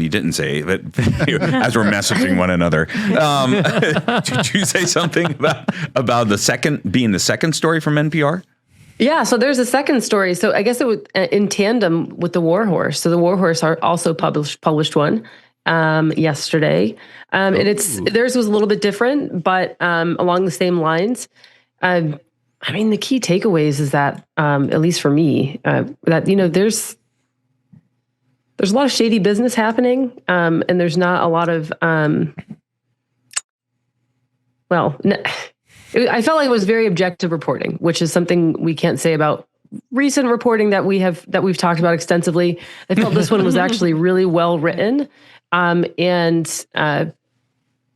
didn't say, but as we're messaging one another, did you say something about the second story from NPR? Yeah, so there's a second story. So I guess it was in tandem with the Warhorse. So the Warhorse also published one yesterday. And theirs was a little bit different, but along the same lines. The key takeaways is that, at least for me, that, there's a lot of shady business happening, and there's not a lot of, I felt like it was very objective reporting, which is something we can't say about recent reporting that we've talked about extensively. I felt this one was actually really well written, and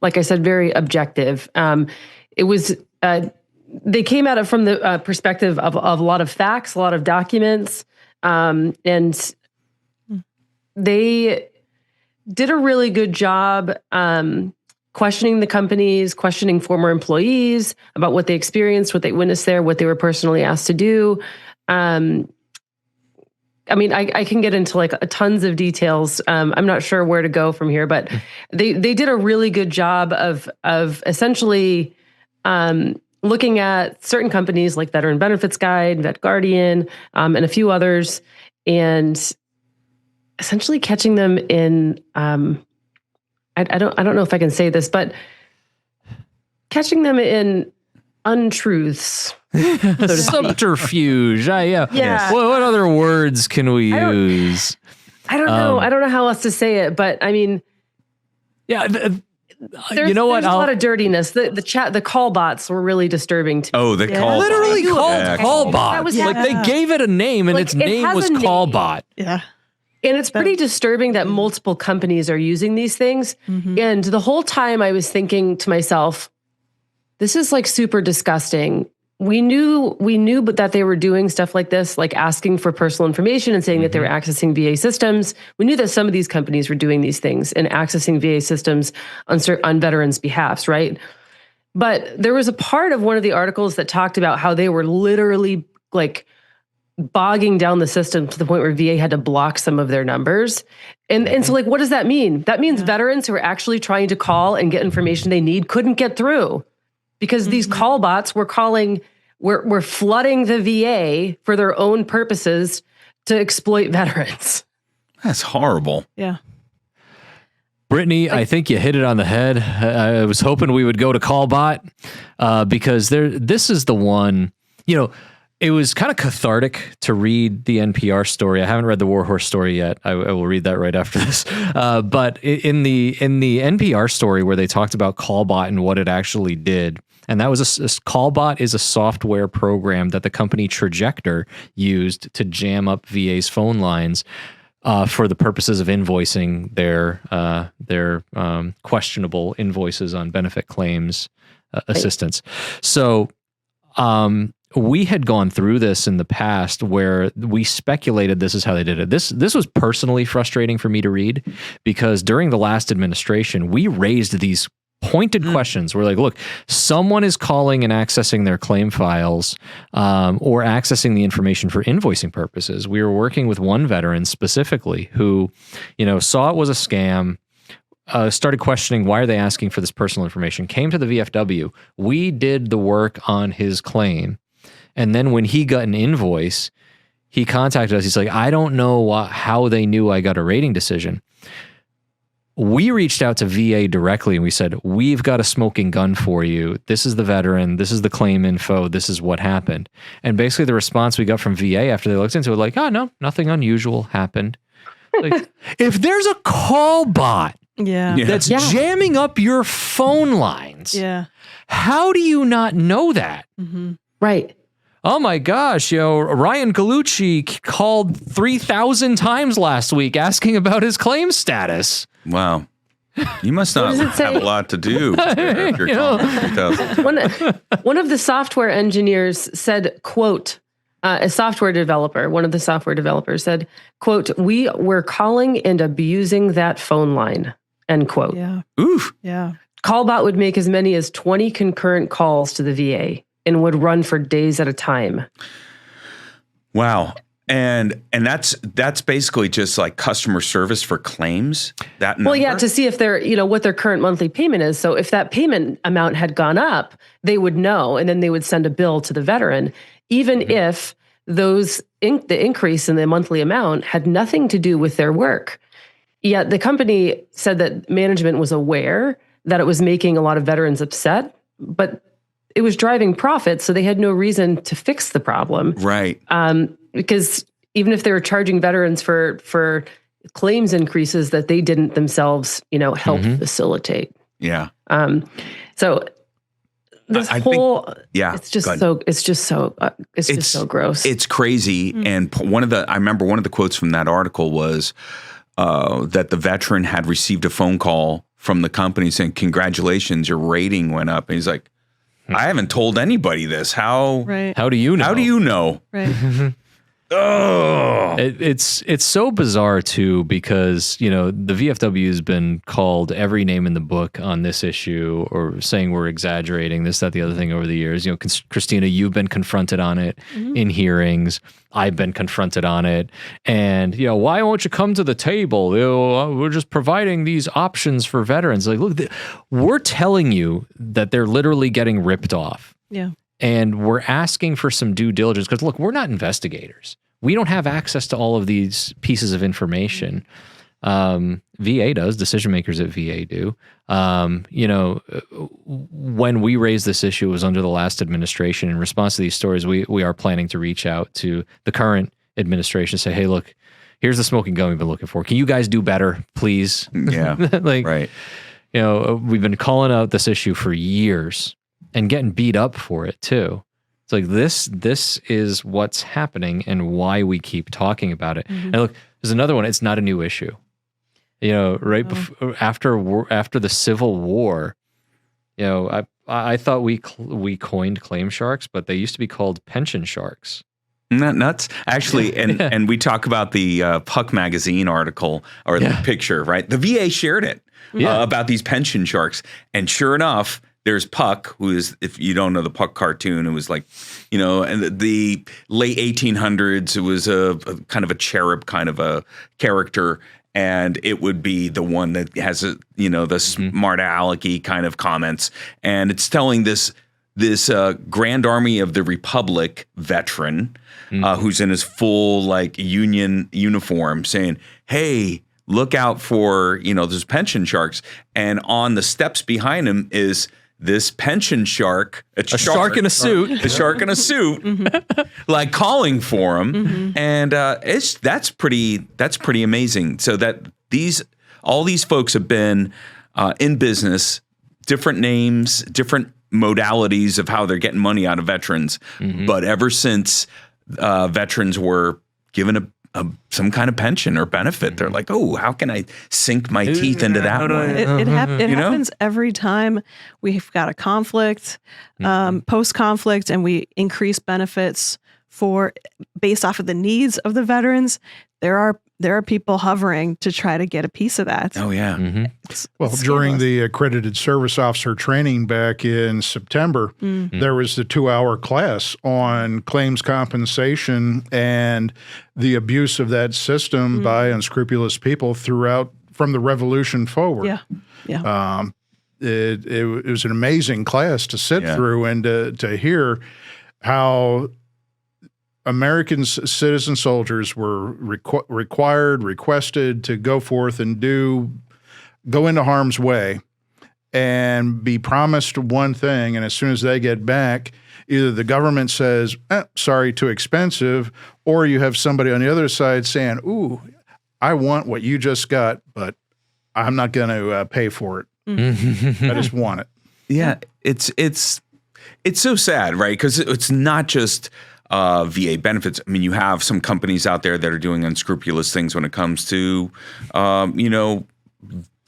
like I said, very objective. It was they came at it from the perspective of a lot of facts, a lot of documents, and they did a really good job questioning the companies, questioning former employees about what they experienced, what they witnessed there, what they were personally asked to do. I can get into tons of details. I'm not sure where to go from here, but they did a really good job of essentially looking at certain companies like Veteran Benefits Guide, Vet Guardian, and a few others, and essentially catching them in, I don't know if I can say this, but catching them in untruths. Subterfuge. Yeah. Yeah. What other words can we use? I don't know. I don't know how else to say it, but I mean, yeah. There's a lot of dirtiness. The Callbots were really disturbing to me. Oh, the Callbots. Literally called Callbot. Yeah. Like they gave it a name, and Like, its it name has was a name. Callbot. Yeah. And it's pretty disturbing that multiple companies are using these things. And the whole time I was thinking to myself, this is like super disgusting. We knew, but that they were doing stuff like this, like asking for personal information and saying that they were accessing VA systems. We knew that some of these companies were doing these things and accessing VA systems on veterans' behalfs, right? But there was a part of one of the articles that talked about how they were literally like bogging down the system to the point where VA had to block some of their numbers. And so like, what does that mean? That means veterans who are actually trying to call and get information they need couldn't get through because these call bots were we're flooding the VA for their own purposes to exploit veterans. That's horrible. Yeah. Brittany, I think you hit it on the head. I was hoping we would go to Callbot because this is the one, it was kind of cathartic to read the NPR story. I haven't read the Warhorse story yet. I will read that right after this. But in the NPR story where they talked about Callbot and what it actually did, and that was Callbot is a software program that the company Trajector used to jam up VA's phone lines for the purposes of invoicing their questionable invoices on benefit claims assistance. So we had gone through this in the past where we speculated this is how they did it. This was personally frustrating for me to read because during the last administration, we raised these pointed questions. We're like, look, someone is calling and accessing their claim files or accessing the information for invoicing purposes. We were working with one veteran specifically who, saw it was a scam, started questioning why are they asking for this personal information, came to the VFW. We did the work on his claim. And then when he got an invoice, he contacted us. He's like, I don't know how they knew I got a rating decision. We reached out to VA directly and we said, we've got a smoking gun for you. This is the veteran. This is the claim info. This is what happened. And basically the response we got from VA after they looked into it, like, oh, no, nothing unusual happened. Like, if there's a call bot that's jamming up your phone lines, how do you not know that? Right. Oh my gosh, Ryan Gallucci called 3,000 times last week asking about his claim status. Wow. You must not have a lot to do. If you're calling 3,000. One of the software engineers said, quote, a software developer, one of the software developers said, quote, we were calling and abusing that phone line, end quote. Yeah. Oof. Yeah. Callbot would make as many as 20 concurrent calls to the VA and would run for days at a time. Wow. And that's basically just like customer service for claims. That number? Well, yeah, to see if they're, what their current monthly payment is. So if that payment amount had gone up, they would know, and then they would send a bill to the veteran, even if the increase in the monthly amount had nothing to do with their work. Yet the company said that management was aware that it was making a lot of veterans upset, but it was driving profits, so they had no reason to fix the problem. Right. Because even if they were charging veterans for claims increases that they didn't themselves, help facilitate. Yeah. So this it's just so gross. It's crazy. And I remember one of the quotes from that article was that the veteran had received a phone call from the company saying, "Congratulations, your rating went up." And he's like, I haven't told anybody this. How do you know? How do you know? Right. Oh, it's so bizarre too, because the VFW has been called every name in the book on this issue, or saying we're exaggerating this, that, the other thing over the years. Kristina, you've been confronted on it in hearings. I've been confronted on it, and why won't you come to the table? We're just providing these options for veterans. Like, look, we're telling you that they're literally getting ripped off. Yeah. And we're asking for some due diligence because, look, we're not investigators. We don't have access to all of these pieces of information. VA does, decision makers at VA do. When we raised this issue, it was under the last administration. In response to these stories, we are planning to reach out to the current administration and say, hey, look, here's the smoking gun we've been looking for. Can you guys do better, please? Yeah. Right. We've been calling out this issue for years and getting beat up for it too. It's like this is what's happening and why we keep talking about it. And look, there's another one. It's not a new issue. Before, after the Civil War, I thought we coined claim sharks, but they used to be called pension sharks. Isn't that nuts? Actually, and we talk about the Puck magazine article or the picture, right? The VA shared it about these pension sharks. And sure enough, there's Puck, who is, if you don't know the Puck cartoon, it was like, in the late 1800s, it was a kind of a cherub kind of a character. And it would be the one that has, the smart alecky kind of comments. And it's telling this Grand Army of the Republic veteran who's in his full Union uniform saying, hey, look out for, those pension sharks. And on the steps behind him is this pension shark, a shark in a suit, calling for him. And that's pretty amazing. So that all these folks have been in business, different names, different modalities of how they're getting money out of veterans. But ever since veterans were given some kind of pension or benefit, they're like, oh, how can I sink my teeth into that one? It happens every time we've got a conflict, post-conflict, and we increase benefits based off of the needs of the veterans. There are people hovering to try to get a piece of that. Oh, yeah. During the accredited service officer training back in September, there was the 2-hour class on claims compensation and the abuse of that system by unscrupulous people throughout from the Revolution forward. Yeah. It was an amazing class to sit through and to hear how American citizen soldiers were requested to go forth and go into harm's way and be promised one thing. And as soon as they get back, either the government says, sorry, too expensive, or you have somebody on the other side saying, ooh, I want what you just got, but I'm not going to pay for it. I just want it. Yeah, it's so sad, right? Because it's not just VA benefits. I mean, you have some companies out there that are doing unscrupulous things when it comes to,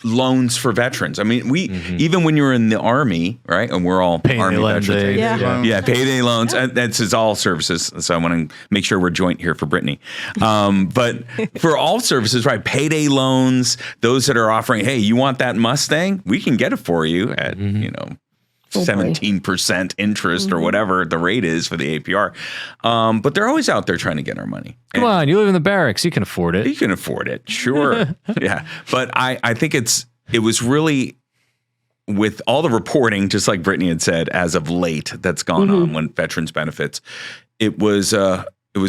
loans for veterans. I mean, even when you're in the Army, right? And we're all Army veterans. Payday loans. That's all services. So I want to make sure we're joint here for Brittany. But for all services, right? Payday loans, those that are offering, hey, you want that Mustang? We can get it for you at, 17% interest or whatever the rate is for the APR. But they're always out there trying to get our money. Come on, you live in the barracks. You can afford it. You can afford it, sure. Yeah. But I think it was really, with all the reporting, just like Brittany had said, as of late that's gone on when veterans benefits, it was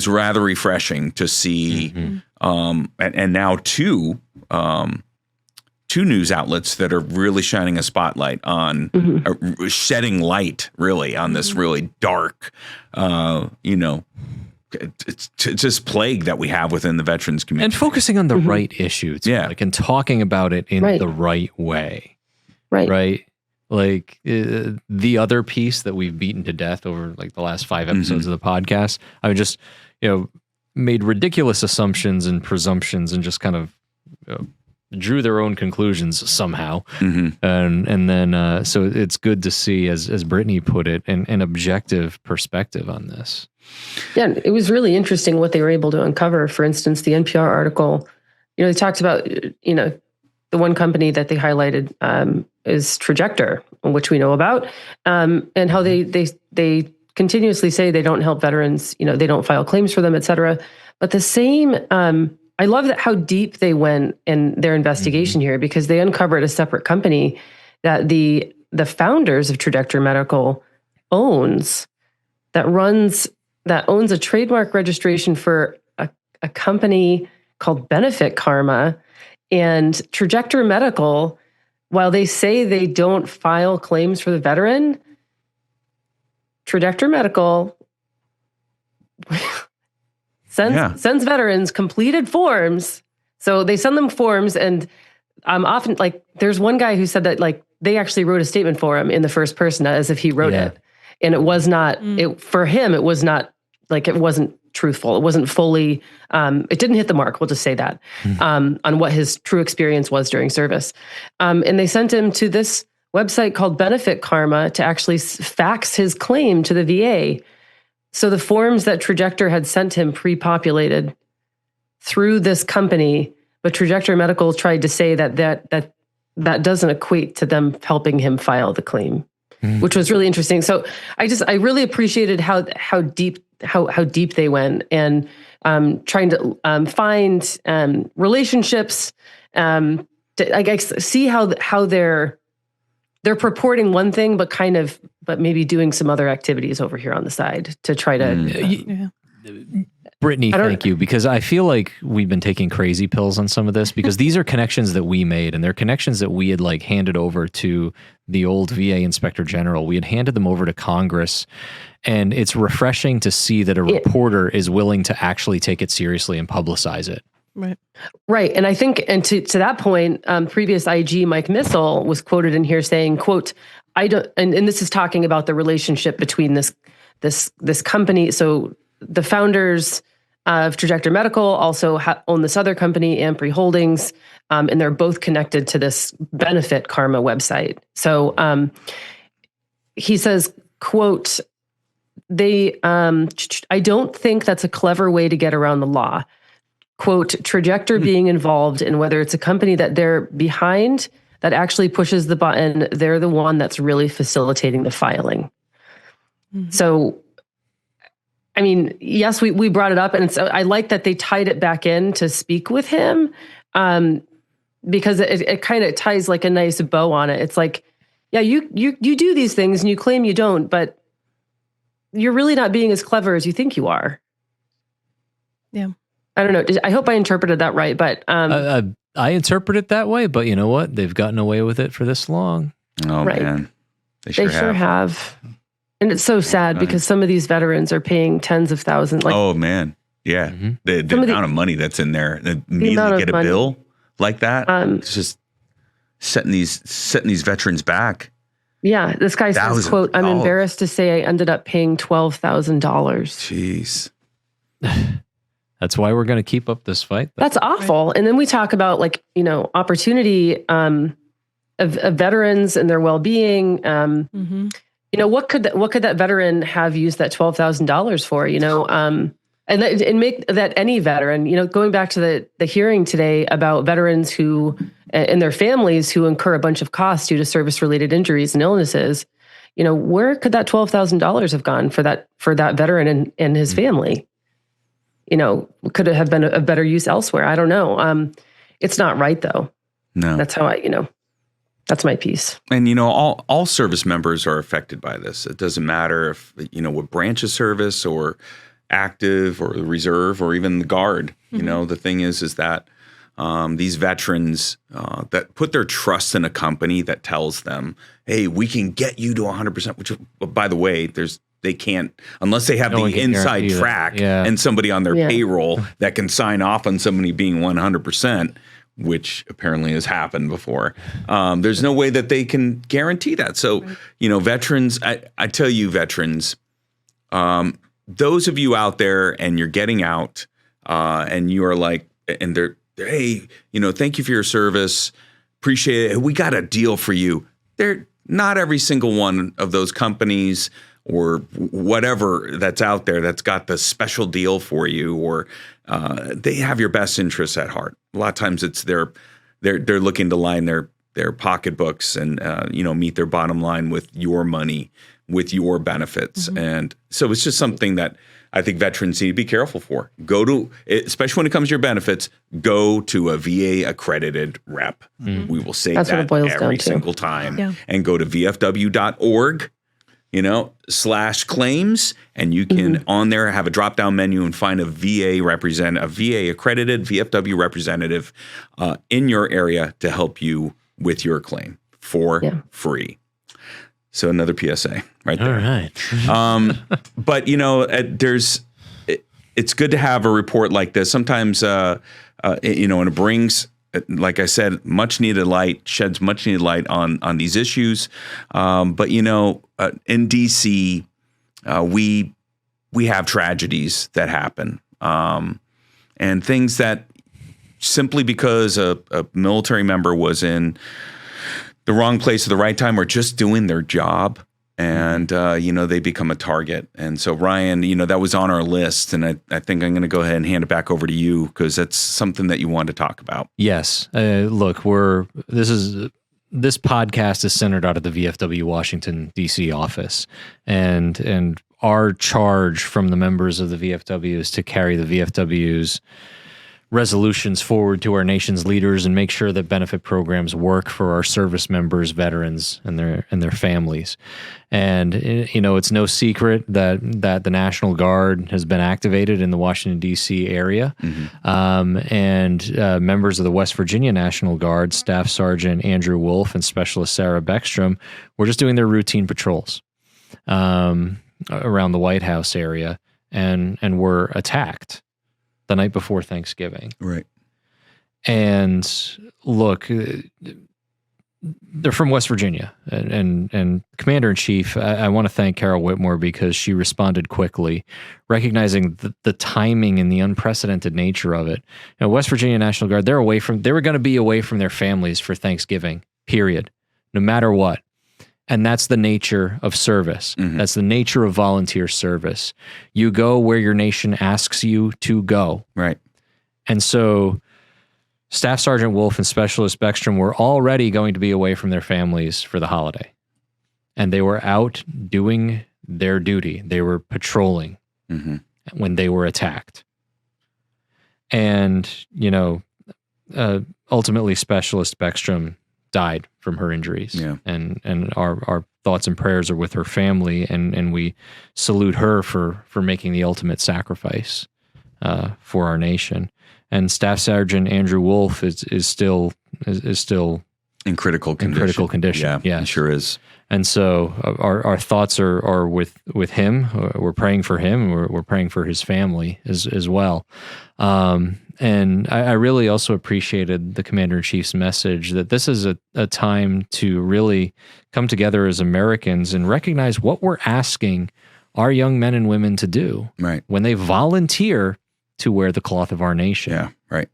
rather refreshing to see, and now two news outlets that are really shining a spotlight on, shedding light really on this really dark, it's just plague that we have within the veterans community. And focusing on the right issues. And talking about it in the right way. Right. Like the other piece that we've beaten to death over the last 5 episodes of the podcast, I mean, just, made ridiculous assumptions and presumptions and just kind of, drew their own conclusions somehow. And then, so it's good to see, as Brittany put it, an objective perspective on this. Yeah, it was really interesting what they were able to uncover. For instance, the NPR article, they talked about, the one company that they highlighted is Trajector, which we know about, and how they continuously say they don't help veterans, they don't file claims for them, et cetera. But the same, I love that how deep they went in their investigation here, because they uncovered a separate company that the founders of Trajector Medical owns that owns a trademark registration for a company called Benefit Karma, and Trajectory Medical, while they say they don't file claims for the veteran, Trajectory Medical sends veterans completed forms. So they send them forms, and often, like, there's one guy who said that, like, they actually wrote a statement for him in the first person as if he wrote it. And it was not, for him, it was not, like, it wasn't truthful. It wasn't fully, it didn't hit the mark, we'll just say that, on what his true experience was during service. And they sent him to this website called Benefit Karma to actually fax his claim to the VA. So the forms that Trajectory had sent him pre-populated through this company, but Trajectory Medical tried to say that doesn't equate to them helping him file the claim, which was really interesting. So I really appreciated how deep they went, and trying to find relationships, to, I guess, see how they're purporting one thing, but maybe doing some other activities over here on the side to try to. Brittany, thank you, because I feel like we've been taking crazy pills on some of this, because these are connections that we made, and they're connections that we had, like, handed over to the old VA Inspector General. We had handed them over to Congress, and it's refreshing to see that a reporter is willing to actually take it seriously and publicize it. Right. And I think, and to that point, previous IG Mike Missel was quoted in here saying, quote, and this is talking about the relationship between this company. So the founders of Trajectory Medical also own this other company, Ampre Holdings, and they're both connected to this Benefit Karma website. So he says, quote, I don't think that's a clever way to get around the law. Quote, Trajectory being involved in whether it's a company that they're behind that actually pushes the button, they're the one that's really facilitating the filing. So, I mean, yes, we brought it up, and I like that they tied it back in to speak with him, because it kind of ties like a nice bow on it. It's like, yeah, you do these things and you claim you don't, but you're really not being as clever as you think you are. Yeah. I don't know. I hope I interpreted that right, but I interpret it that way. But you know what? They've gotten away with it for this long. Oh right. Man, they sure have. And it's so sad because some of these veterans are paying tens of thousands. Like, oh man, yeah, the amount of money that's in there, immediately get a bill like that. It's just setting these veterans back. Yeah, this guy says, "quote I'm embarrassed to say I ended up paying $12,000." Jeez. That's why we're going to keep up this fight. That's awful. Right. And then we talk about, like, opportunity of veterans and their well-being. What could that veteran have used that $12,000 for? And make that any veteran. Going back to the hearing today about veterans who and their families who incur a bunch of costs due to service-related injuries and illnesses. Where could that $12,000 have gone for that veteran and his family? Could it have been a better use elsewhere? I don't know. It's not right, though. No. That's how that's my piece. And, all service members are affected by this. It doesn't matter if, what branch of service or active or reserve or even the Guard. The thing is that these veterans that put their trust in a company that tells them, hey, we can get you to 100%, which, by the way, they can't, unless they have the inside track and somebody on their payroll that can sign off on somebody being 100%, which apparently has happened before. There's no way that they can guarantee that. So, veterans, I tell you, veterans, those of you out there and you're getting out and you are like, and they're hey, thank you for your service. Appreciate it. We got a deal for you. They're not every single one of those companies or whatever that's out there that's got the special deal for you, or they have your best interests at heart. A lot of times it's they're looking to line their pocketbooks and meet their bottom line with your money, with your benefits. And so it's just something that I think veterans need to be careful for. Especially when it comes to your benefits, go to a VA accredited rep. We will say that every single time. Yeah. And go to VFW.org /claims, and you can on there have a drop down menu and find a VA accredited VFW representative in your area to help you with your claim for free. So another PSA right there. All right. But it's good to have a report like this. Sometimes and it brings, like I said, sheds much needed light on these issues. But in DC, we have tragedies that happen, and things that simply because a military member was in the wrong place at the right time or just doing their job, and they become a target. And so, Ryan, that was on our list, and I think I'm going to go ahead and hand it back over to you because that's something that you wanted to talk about. Yes. Look, this podcast is centered out of the VFW Washington DC office, and our charge from the members of the VFW is to carry the VFW's resolutions forward to our nation's leaders and make sure that benefit programs work for our service members, veterans, and their families. And it's no secret that the National Guard has been activated in the Washington D.C. area, and members of the West Virginia National Guard, Staff Sergeant Andrew Wolf and Specialist Sarah Beckstrom, were just doing their routine patrols around the White House area, and were attacked the night before Thanksgiving. Right. And look, they're from West Virginia, and Commander-in-Chief, I want to thank Carol Whitmore because she responded quickly, recognizing the timing and the unprecedented nature of it. West Virginia National Guard, they were going to be away from their families for Thanksgiving, period, no matter what. And that's the nature of service. That's the nature of volunteer service. You go where your nation asks you to go. Right. And so Staff Sergeant Wolf and Specialist Beckstrom were already going to be away from their families for the holiday. And they were out doing their duty. They were patrolling when they were attacked. And, ultimately Specialist Beckstrom died from her injuries. Yeah. And our thoughts and prayers are with her family, and we salute her for making the ultimate sacrifice for our nation. And Staff Sergeant Andrew Wolf is still in critical condition. Yeah, he sure is. And so our thoughts are with him. We're praying for him. We're praying for his family as well. And I really also appreciated the Commander-in-Chief's message that this is a time to really come together as Americans and recognize what we're asking our young men and women to do when they volunteer to wear the cloth of our nation. Yeah, right.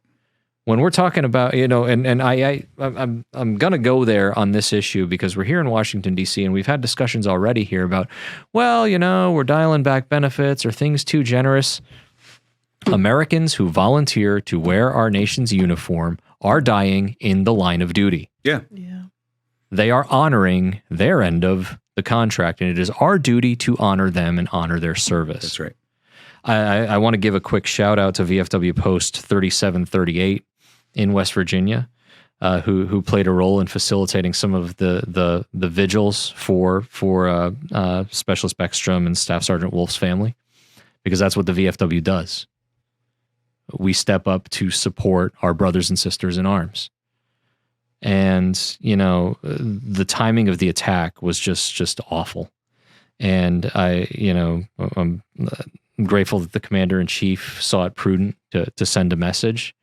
When we're talking about, and I'm going to go there on this issue because we're here in Washington, D.C., and we've had discussions already here about, we're dialing back benefits. Are things too generous? Americans who volunteer to wear our nation's uniform are dying in the line of duty. Yeah. They are honoring their end of the contract, and it is our duty to honor them and honor their service. That's right. I want to give a quick shout out to VFW Post 3738 in West Virginia, who played a role in facilitating some of the vigils for Specialist Beckstrom and Staff Sergeant Wolf's family, because that's what the VFW does. We step up to support our brothers and sisters in arms. And, the timing of the attack was just awful. And I'm grateful that the Commander-in-Chief saw it prudent to send a message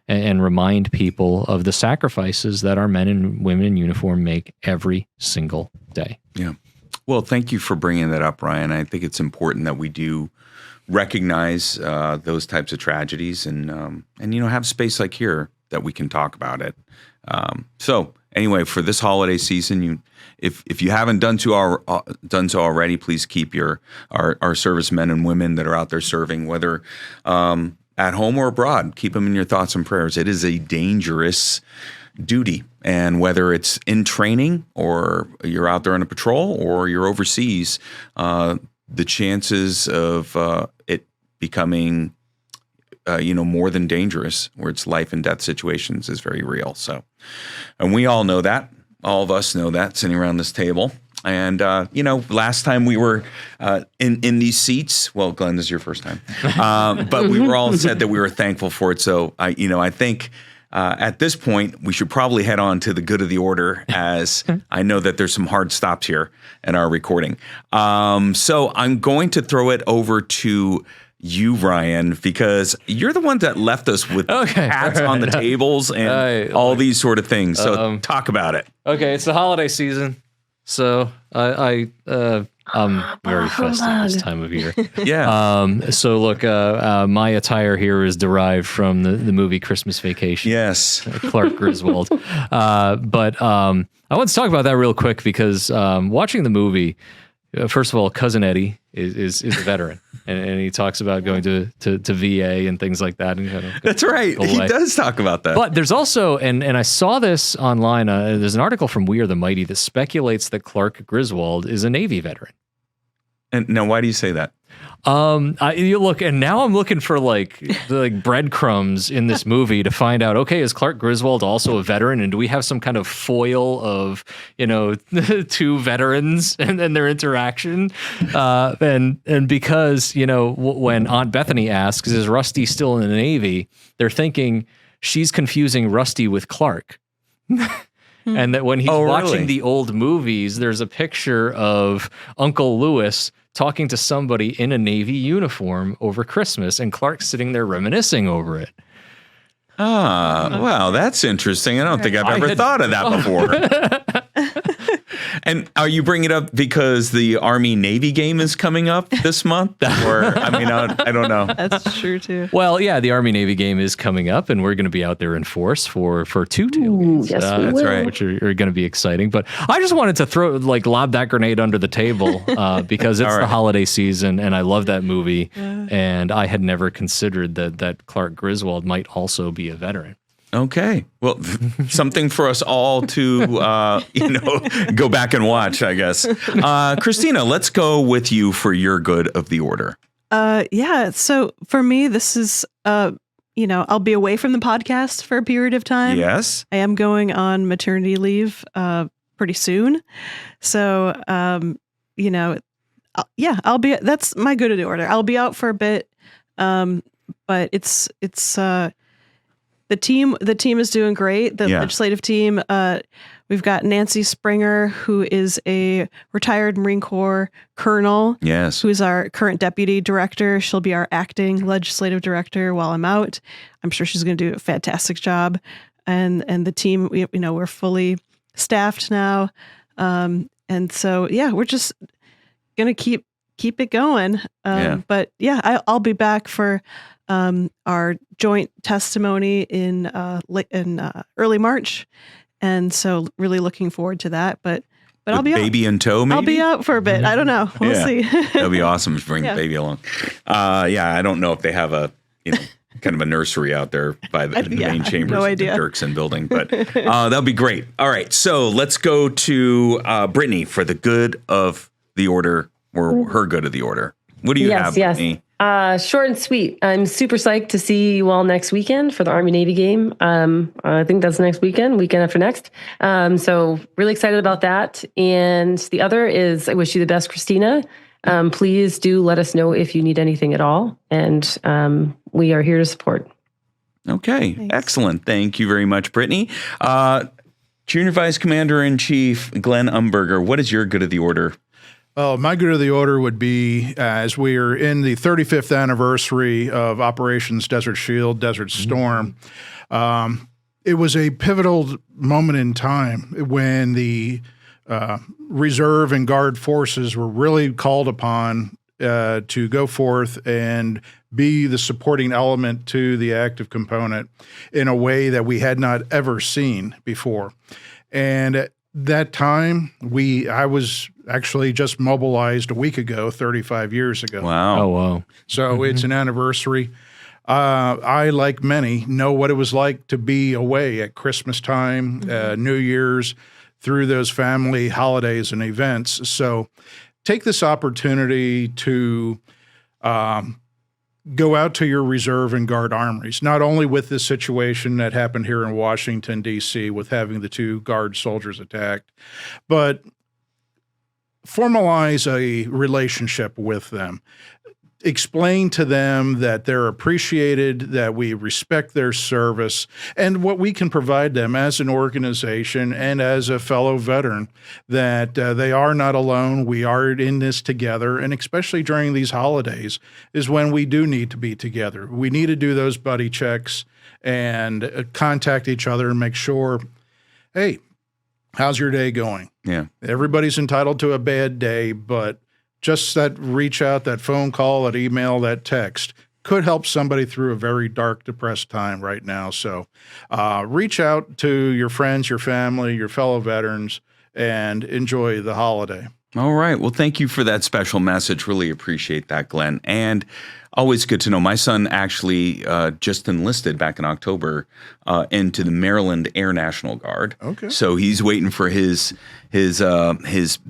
and remind people of the sacrifices that our men and women in uniform make every single day. Yeah. Well, thank you for bringing that up, Ryan. I think it's important that we do recognize those types of tragedies and have space like here that we can talk about it. So anyway, for this holiday season, if you haven't done so already, please keep our servicemen and women that are out there serving, whether at home or abroad, keep them in your thoughts and prayers. It is a dangerous duty, and whether it's in training or you're out there on a patrol or you're overseas, the chances of it becoming more than dangerous, where it's life and death situations, is very real. So, and we all know that. All of us know that sitting around this table. And, last time we were in these seats, well, Glenn, this is your first time, but we were all said that we were thankful for it. So, I think at this point, we should probably head on to the good of the order, as I know that there's some hard stops here in our recording. So I'm going to throw it over to you, Ryan, because you're the one that left us with hats on the tables and all these sort of things. So talk about it. Okay, it's the holiday season. So I'm very festive this time of year. Yeah. So look, my attire here is derived from the movie Christmas Vacation. Yes. Clark Griswold. But I want to talk about that real quick because watching the movie, first of all, Cousin Eddie is a veteran, and he talks about going to VA and things like that. And that's right. He does talk about that. But there's also, and I saw this online, there's an article from We Are the Mighty that speculates that Clark Griswold is a Navy veteran. And now, why do you say that? You look, and now I'm looking for the breadcrumbs in this movie to find out, okay, is Clark Griswold also a veteran? And do we have some kind of foil of, two veterans and their interaction? And because, when Aunt Bethany asks, is Rusty still in the Navy? They're thinking she's confusing Rusty with Clark. And that when he's watching the old movies, there's a picture of Uncle Lewis talking to somebody in a Navy uniform over Christmas, and Clark's sitting there reminiscing over it. Wow, that's interesting. I don't think I've ever thought of that before. And are you bringing it up because the Army-Navy game is coming up this month? Or, I don't know. That's true, too. Well, yeah, the Army-Navy game is coming up, and we're going to be out there in force for two tailgates. Yes, that's right. Which are going to be exciting. But I just wanted to lob that grenade under the table because it's the holiday season, and I love that movie. And I had never considered that Clark Griswold might also be a veteran. Okay. Well, something for us all to, go back and watch, I guess. Kristina, let's go with you for your good of the order. Yeah. So for me, this is, I'll be away from the podcast for a period of time. Yes. I am going on maternity leave pretty soon. So, that's my good of the order. I'll be out for a bit. But it's the team is doing great. The legislative team, we've got Nancy Springer, who is a retired Marine Corps colonel. Yes. Who is our current deputy director. She'll be our acting legislative director while I'm out. I'm sure she's going to do a fantastic job. And the team, we're fully staffed now. And so, we're just going to keep it going. But I'll be back for our joint testimony in early March, and so really looking forward to that. But I'll be baby in tow. Maybe I'll be out for a bit. I don't know. We'll see. That'd be awesome to bring the baby along. I don't know if they have a kind of a nursery out there by the main chambers of the Dirksen building, but that'll be great. All right, so let's go to Brittany for the good of the order, or her good of the order. What do you have, Brittany? Short and sweet. I'm super psyched to see you all next weekend for the Army-Navy game. I think that's next weekend after next. So really excited about that. And the other is I wish you the best, Kristina. Please do let us know if you need anything at all. And we are here to support. Okay. Thanks. Excellent. Thank you very much, Brittany. Junior Vice Commander-in-Chief Glenn Umberger, what is your good of the order? Oh, my good of the order would be, as we are in the 35th anniversary of Operations Desert Shield, Desert Storm, it was a pivotal moment in time when the reserve and guard forces were really called upon to go forth and be the supporting element to the active component in a way that we had not ever seen before. And at that time, I was actually just mobilized a week ago, 35 years ago. Wow. Oh, wow. So it's an anniversary. I, like many, know what it was like to be away at Christmas time, New Year's, through those family holidays and events. So take this opportunity to go out to your reserve and guard armories, not only with this situation that happened here in Washington, D.C., with having the 2 guard soldiers attacked, but formalize a relationship with them. Explain to them that they're appreciated, that we respect their service, and what we can provide them as an organization and as a fellow veteran, that they are not alone. We are in this together, and especially during these holidays is when we do need to be together. We need to do those buddy checks and contact each other and make sure, hey, how's your day going? Yeah. Everybody's entitled to a bad day, but just that reach out, that phone call, that email, that text could help somebody through a very dark, depressed time right now. So reach out to your friends, your family, your fellow veterans, and enjoy the holiday. All right. Well, thank you for that special message. Really appreciate that, Glenn. And always good to know. My son actually just enlisted back in October into the Maryland Air National Guard. Okay. So he's waiting for his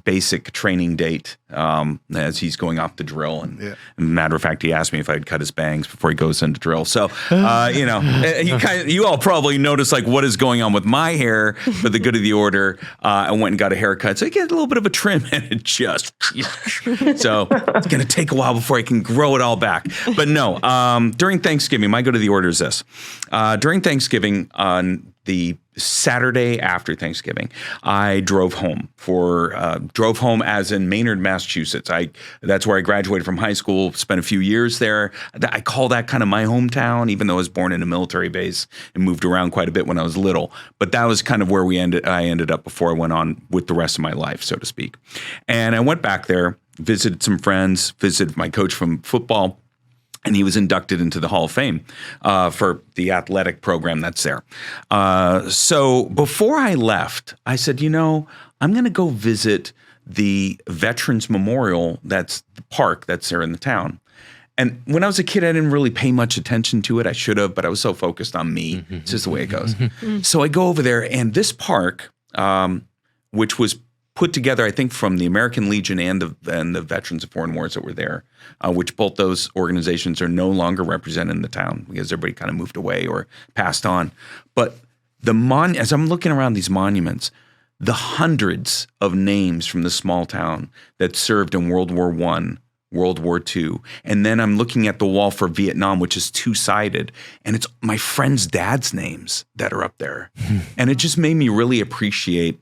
basic training date as he's going off the drill. And matter of fact, he asked me if I'd cut his bangs before he goes into drill. So you all probably noticed like what is going on with my hair for the good of the order. I went and got a haircut, so I get a little bit of a trim, and it just so it's going to take a while before I can grow it all back. But no, during Thanksgiving, my go to the order is this. During Thanksgiving, on the Saturday after Thanksgiving, I drove home as in Maynard, Massachusetts. That's where I graduated from high school, spent a few years there. I call that kind of my hometown, even though I was born in a military base and moved around quite a bit when I was little. But that was kind of where I ended up before I went on with the rest of my life, so to speak. And I went back there, visited some friends, visited my coach from football, and he was inducted into the Hall of Fame for the athletic program that's there. So before I left, I said, I'm going to go visit the Veterans Memorial, that's the park that's there in the town. And when I was a kid, I didn't really pay much attention to it. I should have, but I was so focused on me. It's just the way it goes. So I go over there, and this park, which was put together, I think, from the American Legion and the Veterans of Foreign Wars that were there, which both those organizations are no longer represented in the town because everybody kind of moved away or passed on. But as I'm looking around these monuments, the hundreds of names from the small town that served in World War I, World War II, and then I'm looking at the wall for Vietnam, which is two-sided, and it's my friends' dads' names that are up there. And it just made me really appreciate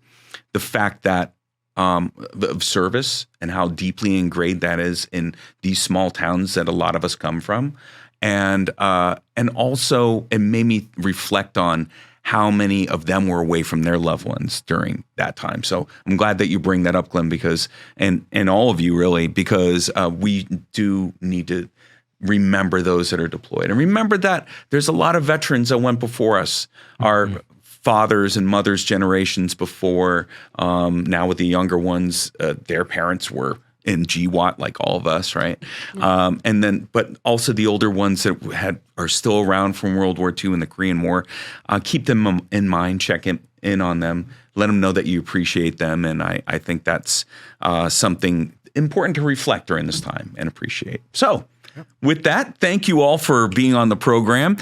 the fact that of service and how deeply ingrained that is in these small towns that a lot of us come from. And also it made me reflect on how many of them were away from their loved ones during that time. So I'm glad that you bring that up, Glenn, because, and all of you really, because we do need to remember those that are deployed. And remember that there's a lot of veterans that went before us. Our fathers and mothers generations before, now with the younger ones, their parents were in GWAT like all of us, right? And then, but also the older ones that are still around from World War II and the Korean War, keep them in mind, check in on them, let them know that you appreciate them. And I think that's something important to reflect during this time and appreciate. So with that, thank you all for being on the program.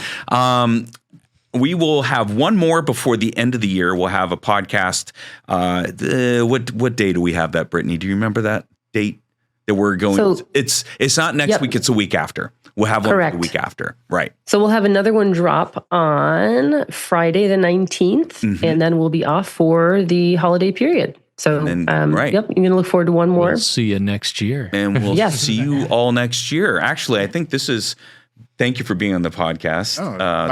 We will have one more before the end of the year. We'll have a podcast. What day do we have that, Brittany? Do you remember that date that we're going? So, it's not next week. It's the week after. We'll have one the week after. Right. So we'll have another one drop on Friday the 19th, and then we'll be off for the holiday period. So, you're going to look forward to one more. We'll see you next year. And we'll see you all next year. Actually, I think this is... Thank you for being on the podcast.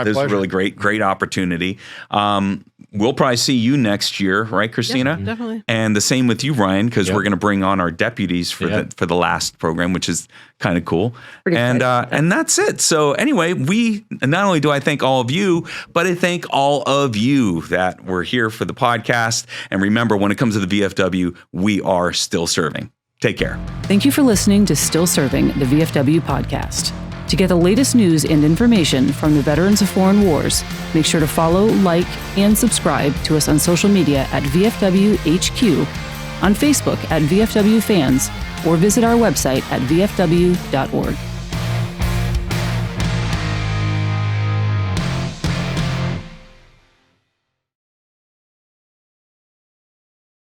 This is a really great opportunity. We'll probably see you next year, right, Kristina? Yeah, definitely. And the same with you, Ryan, because we're going to bring on our deputies for the last program, which is kind of cool. And that's it. So anyway, not only do I thank all of you, but I thank all of you that were here for the podcast. And remember, when it comes to the VFW, we are still serving. Take care. Thank you for listening to Still Serving, the VFW podcast. To get the latest news and information from the Veterans of Foreign Wars, make sure to follow, like, and subscribe to us on social media at VFW HQ, on Facebook at VFW Fans, or visit our website at VFW.org.